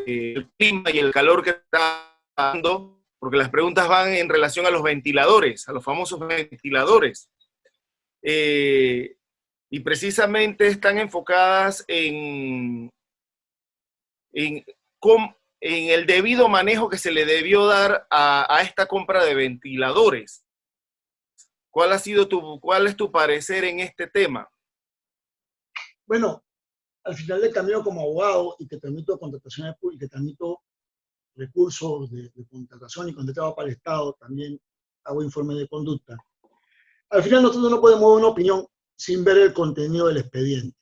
El clima y el calor que está dando, porque las preguntas van en relación a los ventiladores, a los famosos ventiladores. Y precisamente están enfocadas en el debido manejo que se le debió dar a esta compra de ventiladores. ¿Cuál es tu parecer en este tema? Bueno, al final del camino, como abogado y que tramito contrataciones públicas, que tramito recursos de contratación y cuando trabajo para el Estado, también hago informes de conducta. Al final nosotros no podemos dar una opinión sin ver el contenido del expediente.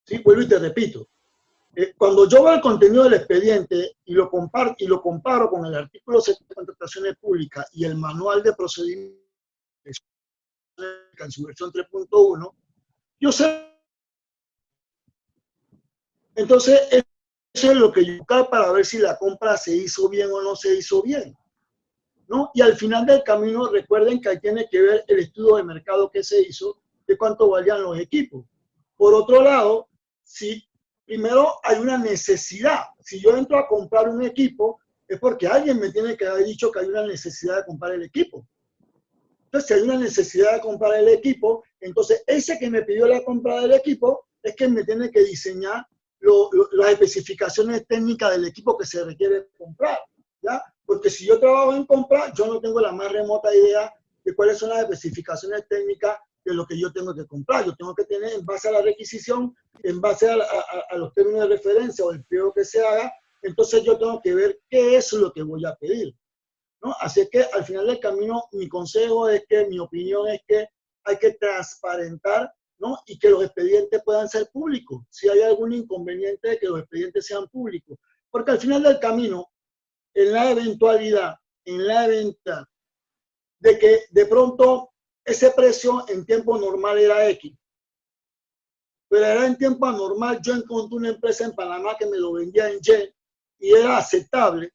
¿Sí? Vuelvo y te repito. Cuando yo veo el contenido del expediente y lo comparo con el artículo 7 de contrataciones públicas y el manual de procedimientos en su versión 3.1, yo sé. Entonces, eso es lo que yo busco para ver si la compra se hizo bien o no se hizo bien. ¿no? Y al final del camino, recuerden que ahí tiene que ver el estudio de mercado que se hizo, de cuánto valían los equipos. Por otro lado, si primero hay una necesidad, si yo entro a comprar un equipo, es porque alguien me tiene que haber dicho que hay una necesidad de comprar el equipo. Entonces, si hay una necesidad de comprar el equipo, entonces ese que me pidió la compra del equipo es que me tiene que diseñar las especificaciones técnicas del equipo que se requiere comprar, ¿ya? Porque si yo trabajo en compra, yo no tengo la más remota idea de cuáles son las especificaciones técnicas de lo que yo tengo que comprar. Yo tengo que tener, en base a la requisición, en base a los términos de referencia o el pliego que se haga, entonces yo tengo que ver qué es lo que voy a pedir, ¿no? Así que al final del camino, mi consejo es que, mi opinión es que hay que transparentar, ¿no? Y que los expedientes puedan ser públicos. Si hay algún inconveniente de que los expedientes sean públicos. Porque al final del camino, en la eventualidad de que de pronto ese precio en tiempo normal era X, pero era en tiempo anormal, yo encontré una empresa en Panamá que me lo vendía en Y y era aceptable,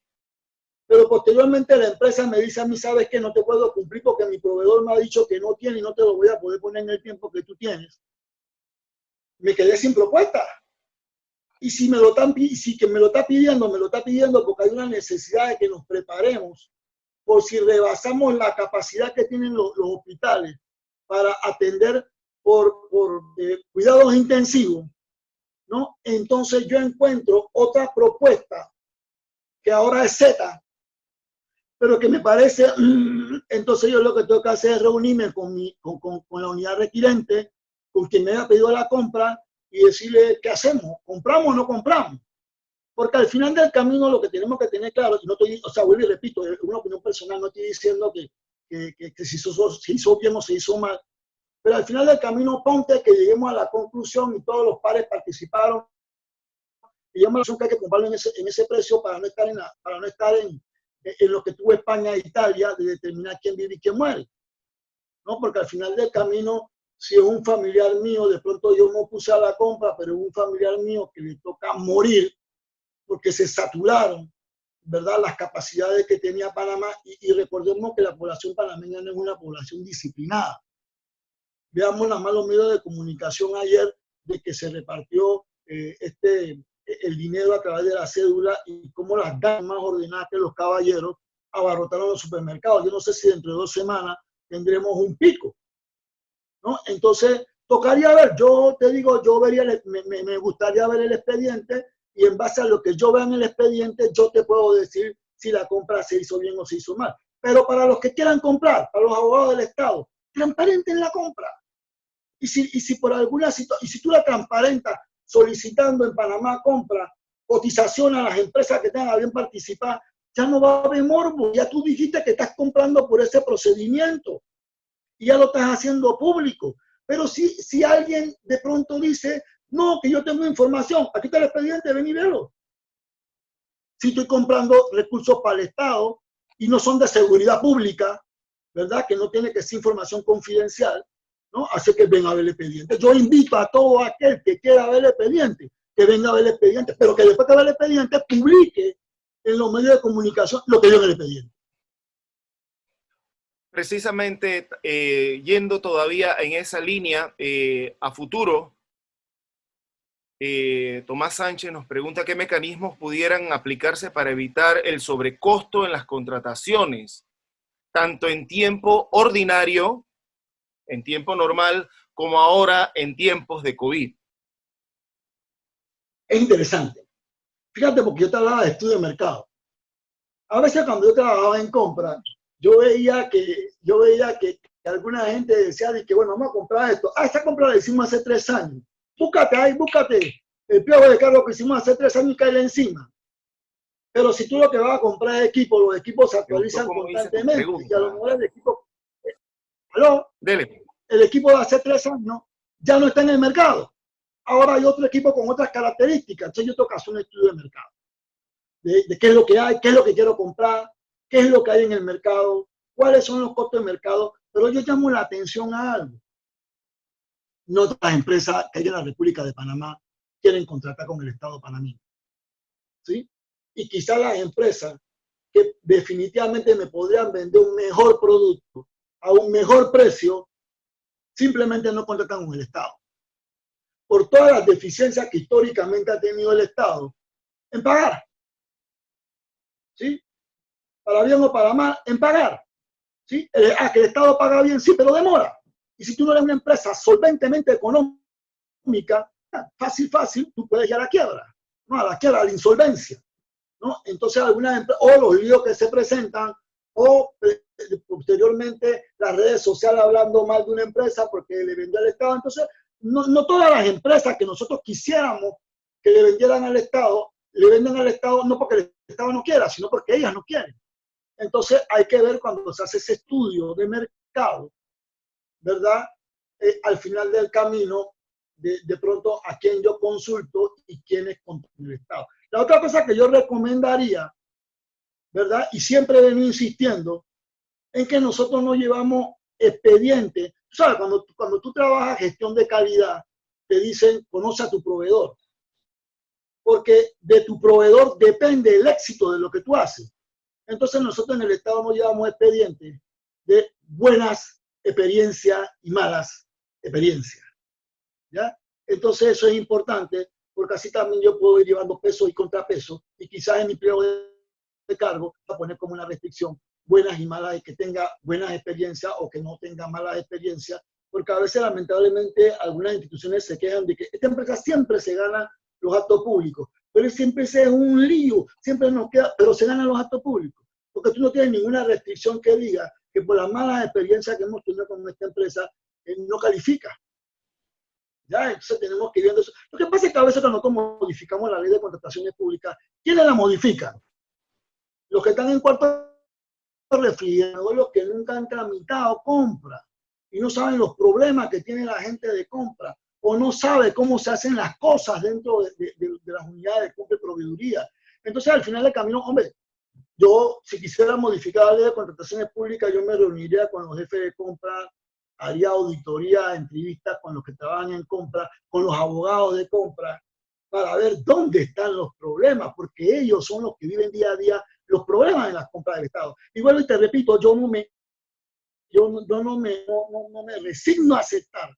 pero posteriormente la empresa me dice a mí, sabes que no te puedo cumplir porque mi proveedor me ha dicho que no tiene y no te lo voy a poder poner en el tiempo que tú tienes. Me quedé sin propuesta. Y si me lo están, si que me lo está pidiendo porque hay una necesidad de que nos preparemos por si rebasamos la capacidad que tienen los hospitales para atender por cuidados intensivos, ¿no? Entonces yo encuentro otra propuesta que ahora es Z, pero que me parece, entonces yo lo que tengo que hacer es reunirme con la unidad requirente, con quien me haya pedido la compra y decirle, ¿qué hacemos? ¿Compramos o no compramos? Porque al final del camino lo que tenemos que tener claro, y no estoy, o sea, vuelvo y repito, es una opinión personal, no estoy diciendo que se hizo bien o se hizo mal, pero al final del camino ponte que lleguemos a la conclusión y todos los pares participaron, y llegamos a la conclusión que hay que comprarlo en ese precio para no estar en lo que tuvo España e Italia de determinar quién vive y quién muere, ¿no? Porque al final del camino, si es un familiar mío, de pronto yo me opuse a la compra, pero es un familiar mío que le toca morir porque se saturaron, ¿verdad?, las capacidades que tenía Panamá, y recordemos que la población panameña no es una población disciplinada. Veamos nada más los medios de comunicación ayer de que se repartió el dinero a través de la cédula y cómo las damas más ordenadas que los caballeros abarrotaron los supermercados. Yo no sé si dentro de 2 semanas tendremos un pico, ¿no? Entonces, tocaría ver, yo te digo, yo vería, me gustaría ver el expediente y en base a lo que yo vea en el expediente, yo te puedo decir si la compra se hizo bien o se hizo mal. Pero para los que quieran comprar, para los abogados del Estado, transparenten la compra. Y si por alguna situación, y si tú la transparentas solicitando en Panamá compra, cotización a las empresas que tengan a bien participar, ya no va a haber morbo. Ya tú dijiste que estás comprando por ese procedimiento y ya lo estás haciendo público. Pero si alguien de pronto dice, no, que yo tengo información, aquí está el expediente, ven y velo. Si estoy comprando recursos para el Estado y no son de seguridad pública, ¿verdad? Que no tiene que ser información confidencial, ¿no? Así que venga a ver el expediente. Yo invito a todo aquel que quiera ver el expediente, que venga a ver el expediente, pero que después que vea el expediente, publique en los medios de comunicación lo que dio en el expediente. Precisamente, yendo todavía en esa línea, a futuro, Tomás Sánchez nos pregunta qué mecanismos pudieran aplicarse para evitar el sobrecosto en las contrataciones, tanto en tiempo ordinario, en tiempo normal, como ahora en tiempos de COVID. Es interesante. Fíjate, porque yo te hablaba de estudio de mercado. A veces cuando yo trabajaba en compra, yo veía que alguna gente decía de que, bueno, vamos a comprar esto. Ah, esta compra la hicimos hace 3 años. Búscate el pliego de cargo que hicimos hace 3 años y cae encima. Pero si tú lo que vas a comprar es equipo, los equipos se actualizan constantemente. Y a lo mejor el equipo, el equipo de hace 3 años ya no está en el mercado. Ahora hay otro equipo con otras características. Entonces yo tengo que hacer un estudio de mercado. De qué es lo que hay, qué es lo que quiero comprar, qué es lo que hay en el mercado, cuáles son los costos de mercado. Pero yo llamo la atención a algo. No todas las empresas que hay en la República de Panamá quieren contratar con el Estado panameño, ¿sí? Y quizás las empresas que definitivamente me podrían vender un mejor producto a un mejor precio, simplemente no contratan con el Estado. Por todas las deficiencias que históricamente ha tenido el Estado en pagar. ¿Sí? Para bien o para mal, en pagar. ¿Sí? Que el Estado paga bien, sí, pero demora. Y si tú no eres una empresa solventemente económica, fácil, tú puedes ir a la quiebra. No, a la quiebra, a la insolvencia. ¿No? Entonces, algunas empresas, o los líos que se presentan, o posteriormente las redes sociales hablando mal de una empresa porque le vendió al Estado. Entonces, no todas las empresas que nosotros quisiéramos que le vendieran al Estado, le venden al Estado no porque el Estado no quiera, sino porque ellas no quieren. Entonces, hay que ver cuando se hace ese estudio de mercado, ¿verdad? Al final del camino, de pronto a quién yo consulto y quién es contra el Estado. La otra cosa que yo recomendaría, ¿verdad? Y siempre he venido insistiendo, en que nosotros no llevamos expedientes. Tú sabes, cuando tú trabajas gestión de calidad, te dicen, conoce a tu proveedor. Porque de tu proveedor depende el éxito de lo que tú haces. Entonces nosotros en el Estado no llevamos expedientes de buenas experiencias y malas experiencias. ¿Ya? Entonces eso es importante, porque así también yo puedo ir llevando pesos y contrapesos, y quizás en mi pliego de cargo a poner como una restricción buenas y malas, y que tenga buenas experiencias o que no tenga malas experiencias, porque a veces lamentablemente algunas instituciones se quejan de que esta empresa siempre se gana los actos públicos, pero siempre es un lío, siempre nos queda, pero se ganan los actos públicos, porque tú no tienes ninguna restricción que diga que por las malas experiencias que hemos tenido con esta empresa no califica. ¿Ya? Entonces tenemos que ir viendo eso. Lo que pasa es que a veces cuando modificamos la ley de contrataciones públicas, ¿quiénes la modifican? Los que están en cuarto refrigerador, los que nunca han tramitado compra y no saben los problemas que tiene la gente de compra, o no sabe cómo se hacen las cosas dentro de las unidades de compra y proveeduría. Entonces, al final del camino, hombre, yo, si quisiera modificar la ley de contrataciones públicas, yo me reuniría con los jefes de compra, haría auditoría, entrevistas con los que trabajan en compra, con los abogados de compra, para ver dónde están los problemas, porque ellos son los que viven día a día los problemas en las compras del Estado. Y bueno, y te repito, yo no me resigno a aceptar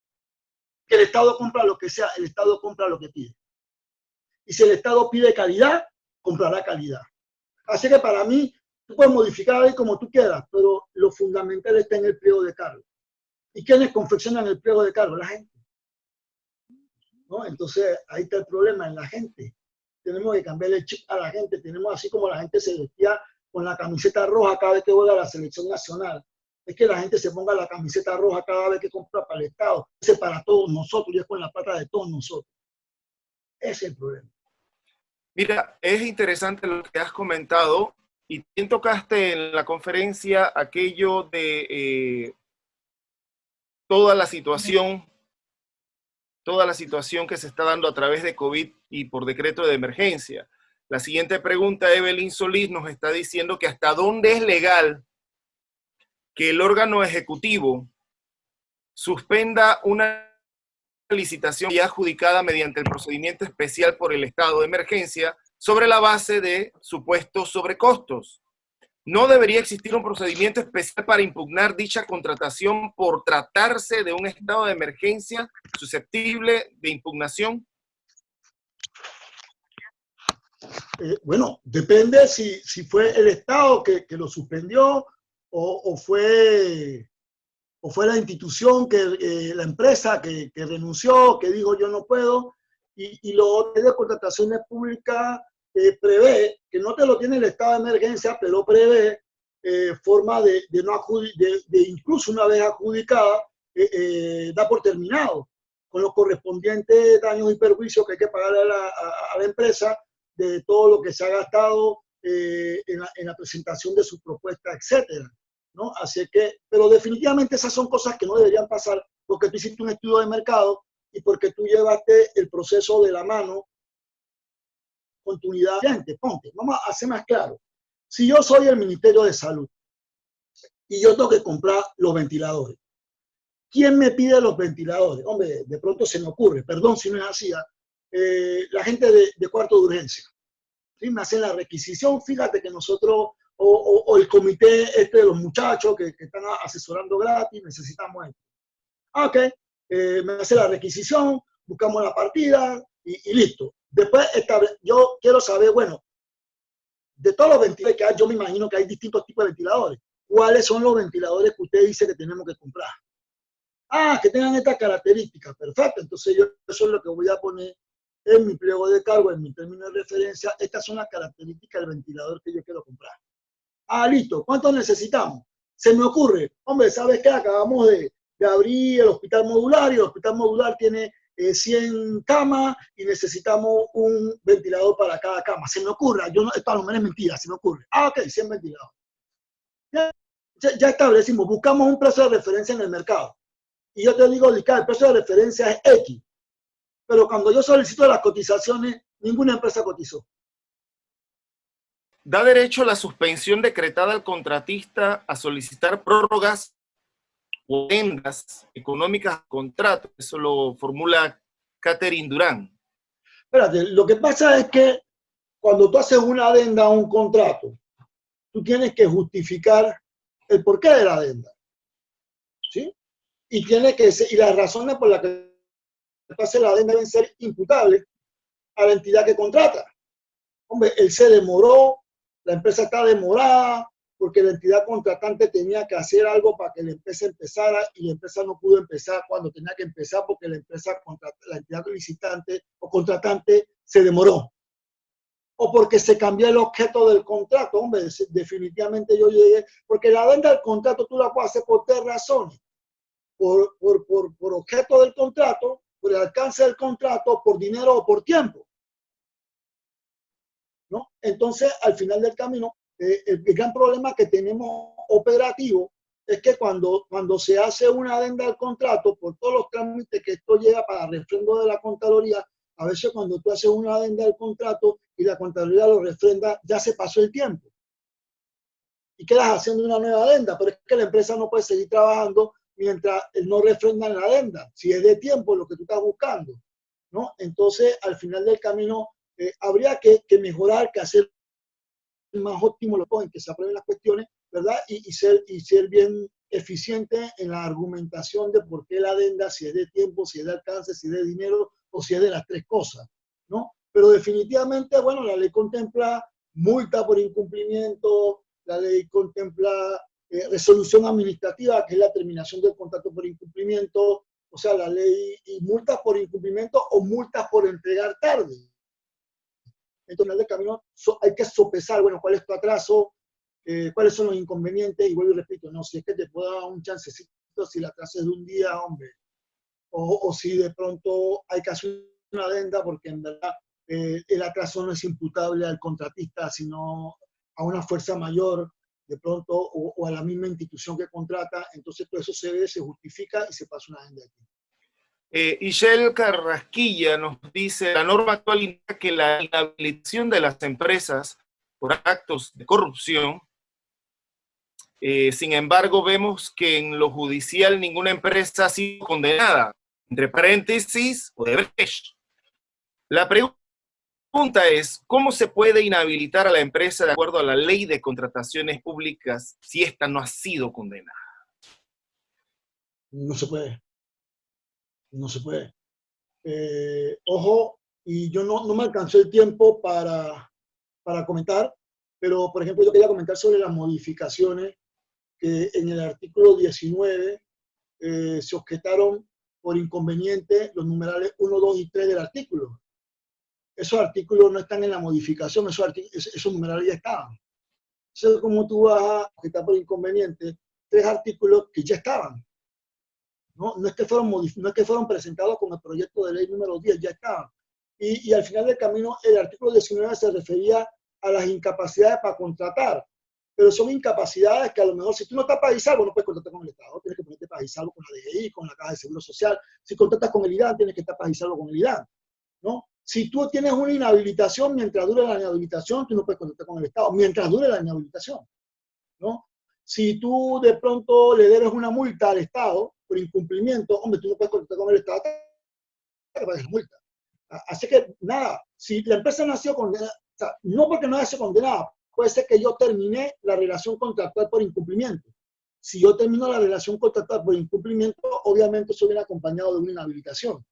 que el Estado compra lo que sea, el Estado compra lo que pide. Y si el Estado pide calidad, comprará calidad. Así que para mí, tú puedes modificar ahí como tú quieras, pero lo fundamental está en el pliego de cargo. ¿Y quiénes confeccionan el pliego de cargo? La gente. ¿No? Entonces, ahí está el problema en la gente. Tenemos que cambiar el chip a la gente. Tenemos así como la gente se vestía con la camiseta roja cada vez que juega la selección nacional. Es que la gente se ponga la camiseta roja cada vez que compra para el Estado. Ese es para todos nosotros y es con la plata de todos nosotros. Ese es el problema. Mira, es interesante lo que has comentado y también tocaste en la conferencia aquello de toda la situación que se está dando a través de COVID y por decreto de emergencia. La siguiente pregunta, Evelyn Solís nos está diciendo que hasta dónde es legal que el órgano ejecutivo suspenda una licitación ya adjudicada mediante el procedimiento especial por el estado de emergencia sobre la base de supuestos sobrecostos. ¿No debería existir un procedimiento especial para impugnar dicha contratación por tratarse de un estado de emergencia susceptible de impugnación? Bueno, depende si fue el Estado que lo suspendió o fue la institución, la empresa que renunció, que dijo yo no puedo. Y lo de contrataciones públicas prevé, que no te lo tiene el estado de emergencia, pero prevé forma de incluso una vez adjudicada, da por terminado, con los correspondientes daños y perjuicios que hay que pagarle a la empresa de todo lo que se ha gastado en la presentación de su propuesta, etcétera, ¿no? Así que, pero definitivamente esas son cosas que no deberían pasar porque tú hiciste un estudio de mercado y porque tú llevaste el proceso de la mano con tu unidad. Ponte, vamos a hacer más claro. Si yo soy el Ministerio de Salud y yo tengo que comprar los ventiladores, ¿quién me pide los ventiladores? Hombre, de pronto se me ocurre, perdón si no es así, la gente de cuarto de urgencia. ¿Sí? Me hacen la requisición, fíjate que nosotros o el comité de los muchachos que están asesorando gratis, necesitamos esto. Ok, me hace la requisición, buscamos la partida y listo. Después, yo quiero saber, bueno, de todos los ventiladores que hay, yo me imagino que hay distintos tipos de ventiladores. ¿Cuáles son los ventiladores que usted dice que tenemos que comprar? Ah, que tengan estas características. Perfecto. Entonces yo eso es lo que voy a poner en mi pliego de cargo, en mi término de referencia. Estas son las características del ventilador que yo quiero comprar. Ah, listo. ¿Cuántos necesitamos? Se me ocurre, hombre, ¿sabes qué? Acabamos de abrir el hospital modular y el hospital modular tiene 100 camas y necesitamos un ventilador para cada cama. Se me ocurre, yo no, esto a lo menos es mentira, se me ocurre. Ah, ok, 100 ventiladores. Ya establecimos, buscamos un precio de referencia en el mercado. Y yo te digo, el precio de referencia es X. Pero cuando yo solicito las cotizaciones, ninguna empresa cotizó. ¿Da derecho la suspensión decretada al contratista a solicitar prórrogas o adendas económicas al contrato? Eso lo formula Catherine Durán. Espérate, lo que pasa es que cuando tú haces una adenda a un contrato, tú tienes que justificar el porqué de la adenda. ¿Sí? Y las razones por las que tú haces la adenda deben ser imputables a la entidad que contrata. Hombre, él se demoró, la empresa está demorada, porque la entidad contratante tenía que hacer algo para que la empresa empezara y la empresa no pudo empezar cuando tenía que empezar porque la entidad licitante o contratante se demoró. O porque se cambió el objeto del contrato. Hombre, definitivamente yo llegué, porque la adenda del contrato tú la puedes hacer por tres razones. Por objeto del contrato, por el alcance del contrato, por dinero o por tiempo. ¿No? Entonces, al final del camino, el gran problema que tenemos operativo es que cuando se hace una adenda al contrato, por todos los trámites que esto llega para refrendo de la Contraloría, a veces cuando tú haces una adenda al contrato y la Contraloría lo refrenda, ya se pasó el tiempo. Y quedas haciendo una nueva adenda, pero es que la empresa no puede seguir trabajando mientras no refrendan la adenda, si es de tiempo lo que tú estás buscando, ¿no? Entonces, al final del camino, habría que mejorar, que hacer más óptimo lo en que se aprueben las cuestiones, ¿verdad? Y ser bien eficiente en la argumentación de por qué la adenda, si es de tiempo, si es de alcance, si es de dinero o si es de las tres cosas, ¿no? Pero definitivamente, bueno, la ley contempla multa por incumplimiento, la ley contempla resolución administrativa, que es la terminación del contrato por incumplimiento, o sea, la ley y multas por incumplimiento o multas por entregar tarde. Entonces, en el camino hay que sopesar, bueno, cuál es tu atraso, cuáles son los inconvenientes, y vuelvo y repito, no, si es que te puedo dar un chancecito, si el atraso es de un día, hombre, o si de pronto hay que hacer una adenda, porque en verdad el atraso no es imputable al contratista, sino a una fuerza mayor, de pronto, o a la misma institución que contrata, entonces todo eso se ve, se justifica y se pasa una adenda aquí. Ishel Carrasquilla nos dice, la norma actual indica que la inhabilitación de las empresas por actos de corrupción, sin embargo, vemos que en lo judicial ninguna empresa ha sido condenada, entre paréntesis, Odebrecht. La pregunta es, ¿cómo se puede inhabilitar a la empresa de acuerdo a la ley de contrataciones públicas si ésta no ha sido condenada? No se puede. No se puede. Ojo, y yo no me alcanzó el tiempo para comentar, pero por ejemplo yo quería comentar sobre las modificaciones que en el artículo 19 se objetaron por inconveniente los numerales 1, 2 y 3 del artículo. Esos artículos no están en la modificación, esos numerales ya estaban. Entonces, ¿cómo tú vas a objetar por inconveniente 3 artículos que ya estaban? No es que fueron presentados con el proyecto de ley número 10, ya estaban. Y al final del camino, el artículo 19 se refería a las incapacidades para contratar, pero son incapacidades que a lo mejor si tú no estás país salvo, no puedes contratar con el Estado, tienes que ponerte país salvo con la DGI, con la Caja de Seguro Social. Si contratas con el IDAN, tienes que estar país salvo con el IDAN, ¿no? Si tú tienes una inhabilitación, mientras dure la inhabilitación, tú no puedes contratar con el Estado, mientras dure la inhabilitación, ¿no? Si tú de pronto le debes una multa al Estado por incumplimiento, hombre, tú no puedes contratar con el Estado para pagar la multa. Así que, nada, si la empresa no ha sido condenada, o sea, no porque no haya sido condenada, puede ser que yo terminé la relación contractual por incumplimiento. Si yo termino la relación contractual por incumplimiento, obviamente eso viene acompañado de una inhabilitación.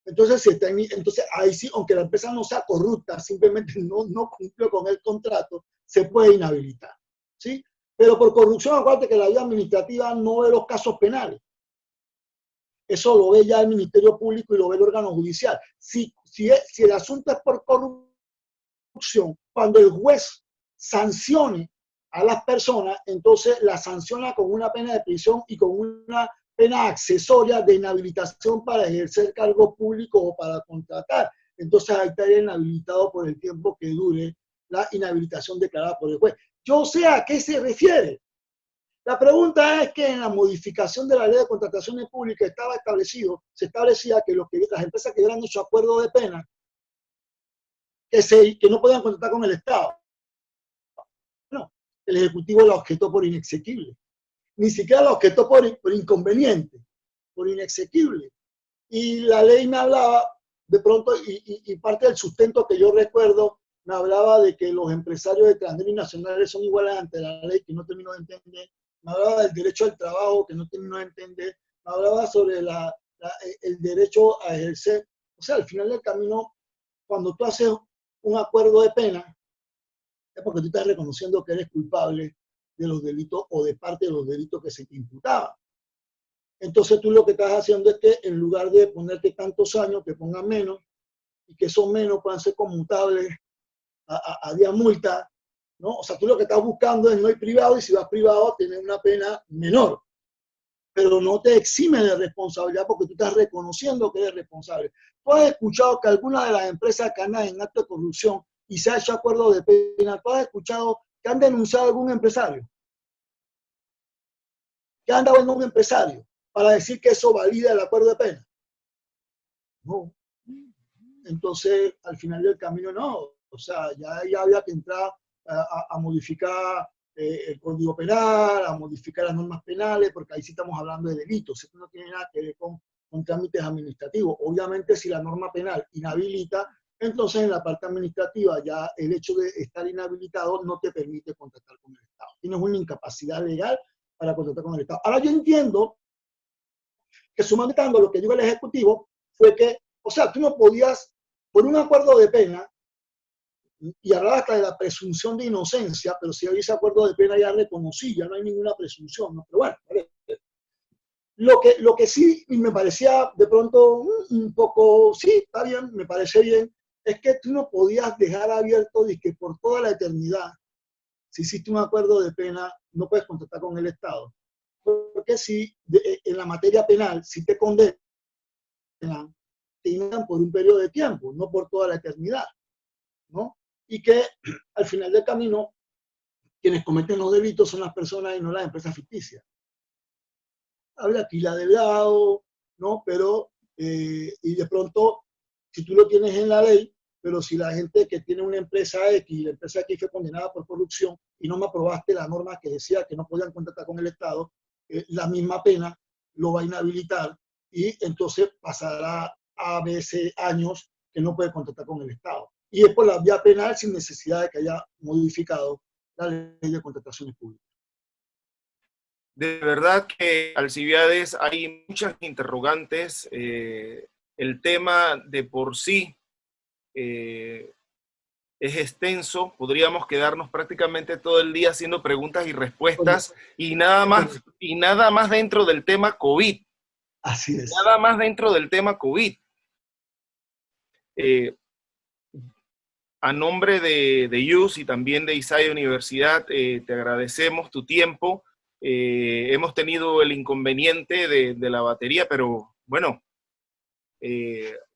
Entonces, entonces ahí sí, aunque la empresa no sea corrupta, simplemente no cumplió con el contrato, se puede inhabilitar, ¿sí? Pero por corrupción, acuérdate que la vía administrativa no ve los casos penales. Eso lo ve ya el Ministerio Público y lo ve el órgano judicial. Si el asunto es por corrupción, cuando el juez sancione a las personas, entonces la sanciona con una pena de prisión y con una pena accesoria de inhabilitación para ejercer cargo público o para contratar. Entonces ahí estaría inhabilitado por el tiempo que dure la inhabilitación declarada por el juez. Yo sé a qué se refiere. La pregunta es que en la modificación de la ley de contrataciones públicas se establecía que las empresas que hubieran hecho acuerdo de pena, que no podían contratar con el Estado. No, el Ejecutivo la objetó por inexequible. Ni siquiera la objetó por inconveniente, por inexequible. Y la ley me hablaba, de pronto, y parte del sustento que yo recuerdo, me hablaba de que los empresarios extranjeros y nacionales son iguales ante la ley, que no termino de entender. Me hablaba del derecho al trabajo, que no termino de entender. Me hablaba sobre el derecho a ejercer. O sea, al final del camino, cuando tú haces un acuerdo de pena, es porque tú estás reconociendo que eres culpable de los delitos o de parte de los delitos que se te imputaban. Entonces tú lo que estás haciendo es que en lugar de ponerte tantos años, que pongan menos, y que esos menos puedan ser conmutables a día multa, ¿no? O sea, tú lo que estás buscando es no ir privado, y si vas privado tienes una pena menor, pero no te exime de responsabilidad porque tú estás reconociendo que eres responsable. ¿Tú has escuchado que alguna de las empresas que andan en acto de corrupción y se ha hecho acuerdo de pena, tú has escuchado que han denunciado a algún empresario? ¿Que han dado en un empresario para decir que eso valida el acuerdo de pena? No. Entonces, al final del camino, no. O sea, ya había que entrar a modificar el Código Penal, a modificar las normas penales, porque ahí sí estamos hablando de delitos. Esto no tiene nada que ver con trámites administrativos. Obviamente, si la norma penal inhabilita, entonces en la parte administrativa ya el hecho de estar inhabilitado no te permite contratar con el Estado. Tienes una incapacidad legal para contratar con el Estado. Ahora yo entiendo que sumando lo que dijo el Ejecutivo fue que, o sea, tú no podías, por un acuerdo de pena, y hablaba hasta de la presunción de inocencia, pero si había ese acuerdo de pena ya reconocí, ya no hay ninguna presunción, ¿no? Pero bueno, lo que sí me parecía de pronto un poco, sí, está bien, me parece bien, es que tú no podías dejar abierto y que por toda la eternidad, si hiciste un acuerdo de pena, no puedes contratar con el Estado. Porque si en la materia penal, si te condenan, te indan por un periodo de tiempo, no por toda la eternidad, ¿no? Y que al final del camino, quienes cometen los delitos son las personas y no las empresas ficticias. Habla aquí la delgado, ¿no? Pero, y de pronto, si tú lo tienes en la ley, pero si la gente que tiene una empresa X, la empresa X fue condenada por corrupción y no me aprobaste la norma que decía que no podían contratar con el Estado, la misma pena lo va a inhabilitar y entonces pasará a veces años que no puede contratar con el Estado. Y es por la vía penal sin necesidad de que haya modificado la ley de contrataciones públicas. De verdad que, Alcibiades, hay muchas interrogantes. El tema de por sí es extenso. Podríamos quedarnos prácticamente todo el día haciendo preguntas y respuestas y nada más dentro del tema COVID. Así es. Nada más dentro del tema COVID. A nombre de IUS y también de Isaiah Universidad, te agradecemos tu tiempo. Hemos tenido el inconveniente de la batería, pero bueno.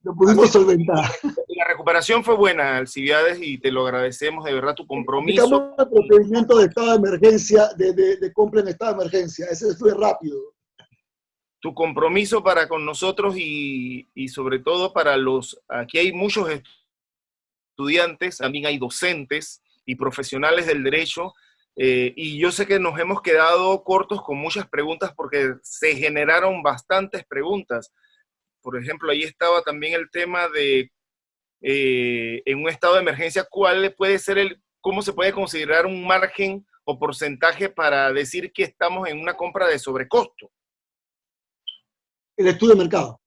Lo pudimos solventar. La recuperación fue buena, Alcibiades, y te lo agradecemos de verdad tu compromiso. Aplicamos el procedimiento de estado de emergencia, de compra en estado de emergencia. Ese fue rápido. Tu compromiso para con nosotros y sobre todo para aquí hay muchos estudiantes, también hay docentes y profesionales del derecho, y yo sé que nos hemos quedado cortos con muchas preguntas porque se generaron bastantes preguntas. Por ejemplo, ahí estaba también el tema de, en un estado de emergencia, ¿cómo se puede considerar un margen o porcentaje para decir que estamos en una compra de sobrecosto? El estudio de mercado.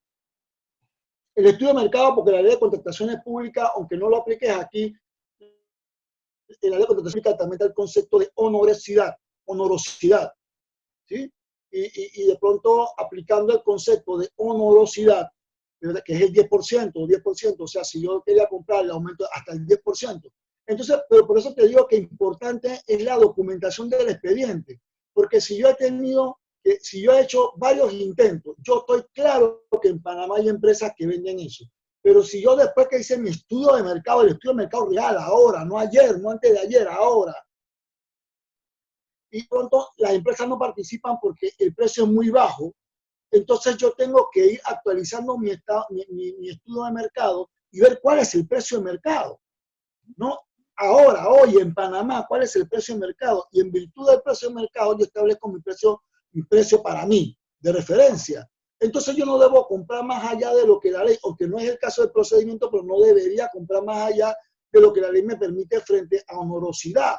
El estudio de mercado, porque la ley de contrataciones públicas, aunque no lo apliques aquí, en la ley de contrataciones públicas también está el concepto de honorosidad, ¿sí? Y de pronto aplicando el concepto de honorosidad, ¿verdad? Que es el 10%, o sea, si yo quería comprar, le aumento hasta el 10%. Entonces, pero por eso te digo que importante es la documentación del expediente, porque si yo he hecho varios intentos, yo estoy claro que en Panamá hay empresas que venden eso. Pero si yo después que hice mi estudio de mercado, el estudio de mercado real, ahora, no ayer, no antes de ayer, ahora, y pronto las empresas no participan porque el precio es muy bajo, entonces yo tengo que ir actualizando mi estudio de mercado y ver cuál es el precio de mercado, ¿no? Ahora, hoy en Panamá, ¿cuál es el precio de mercado? Y en virtud del precio de mercado yo establezco mi precio para mí, de referencia. Entonces yo no debo comprar más allá de lo que la ley, aunque no es el caso del procedimiento, pero no debería comprar más allá de lo que la ley me permite frente a honorosidad,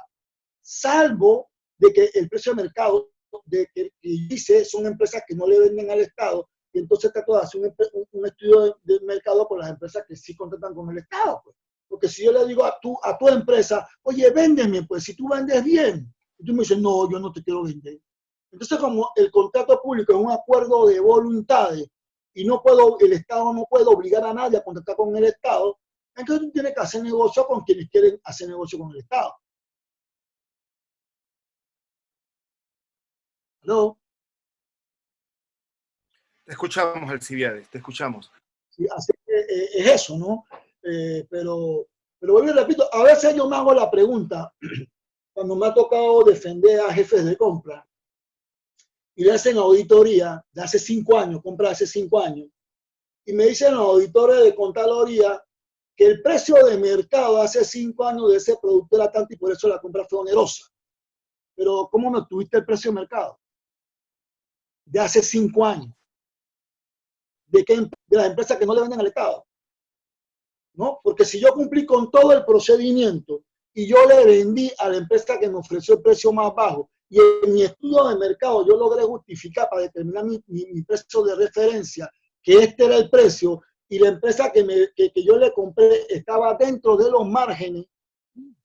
salvo de que el precio de mercado de que dice son empresas que no le venden al Estado, y entonces trato de hacer un estudio de mercado con las empresas que sí contratan con el Estado. Pues. Porque si yo le digo a tu empresa, oye, véndeme, pues si tú vendes bien, y tú me dices, no, yo no te quiero vender. Entonces, como el contrato público es un acuerdo de voluntades y el Estado no puede obligar a nadie a contratar con el Estado, entonces tú tienes que hacer negocio con quienes quieren hacer negocio con el Estado. ¿No? Te escuchamos, Alcibiades, te escuchamos. Sí, así que es eso, ¿no? Pero vuelvo y repito, a veces yo me hago la pregunta, cuando me ha tocado defender a jefes de compra, y le hacen auditoría de hace 5 años, compra hace 5 años, y me dicen los auditores de Contraloría que el precio de mercado hace 5 años de ese producto era tanto y por eso la compra fue onerosa. Pero ¿cómo no tuviste el precio de mercado? De hace 5 años. ¿De las empresas que no le venden al Estado? ¿No? Porque si yo cumplí con todo el procedimiento y yo le vendí a la empresa que me ofreció el precio más bajo y en mi estudio de mercado yo logré justificar para determinar mi precio de referencia que este era el precio y la empresa que yo le compré estaba dentro de los márgenes,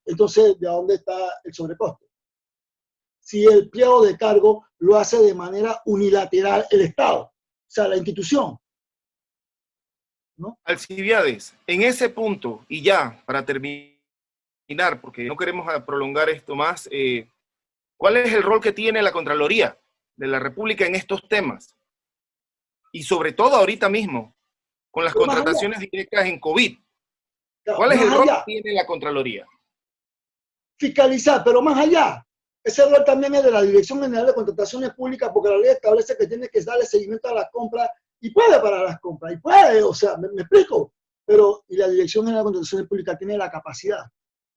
entonces ¿de dónde está el sobrecosto? Si el pliego de cargo lo hace de manera unilateral el Estado, o sea, la institución. ¿No? Alcibiades, en ese punto, y ya para terminar, porque no queremos prolongar esto más, ¿cuál es el rol que tiene la Contraloría de la República en estos temas? Y sobre todo ahorita mismo, con las contrataciones directas en COVID. ¿Cuál es el rol que tiene la Contraloría? Fiscalizar, pero más allá. Ese rol también es de la Dirección General de Contrataciones Públicas, porque la ley establece que tiene que darle seguimiento a las compras y puede parar las compras, y puede, o sea, me explico. Pero y la Dirección General de Contrataciones Públicas tiene la capacidad,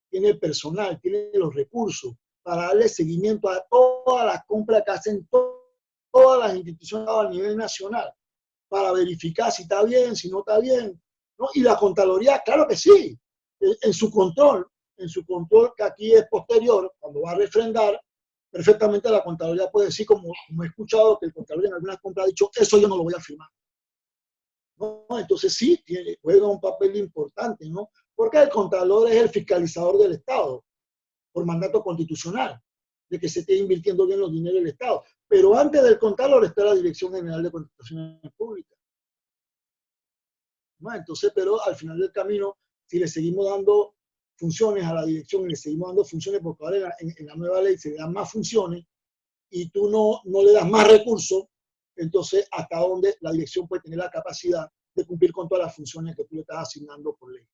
tiene el personal, tiene los recursos para darle seguimiento a todas las compras que hacen todas las instituciones a nivel nacional, para verificar si está bien, si no está bien, ¿no? Y la Contraloría, claro que sí, en su control, que aquí es posterior, cuando va a refrendar, perfectamente la Contraloría puede decir, como he escuchado que el Contralor en algunas compras ha dicho, eso yo no lo voy a firmar. ¿No? Entonces sí, juega un papel importante, ¿no? Porque el Contralor es el fiscalizador del Estado, por mandato constitucional, de que se esté invirtiendo bien los dineros del Estado. Pero antes del Contralor está la Dirección General de Contrataciones Públicas. ¿No? Entonces, pero al final del camino, si le seguimos dando funciones a la dirección y le seguimos dando funciones, porque ahora en la nueva ley se le dan más funciones y tú no le das más recursos, entonces hasta dónde la dirección puede tener la capacidad de cumplir con todas las funciones que tú le estás asignando por ley.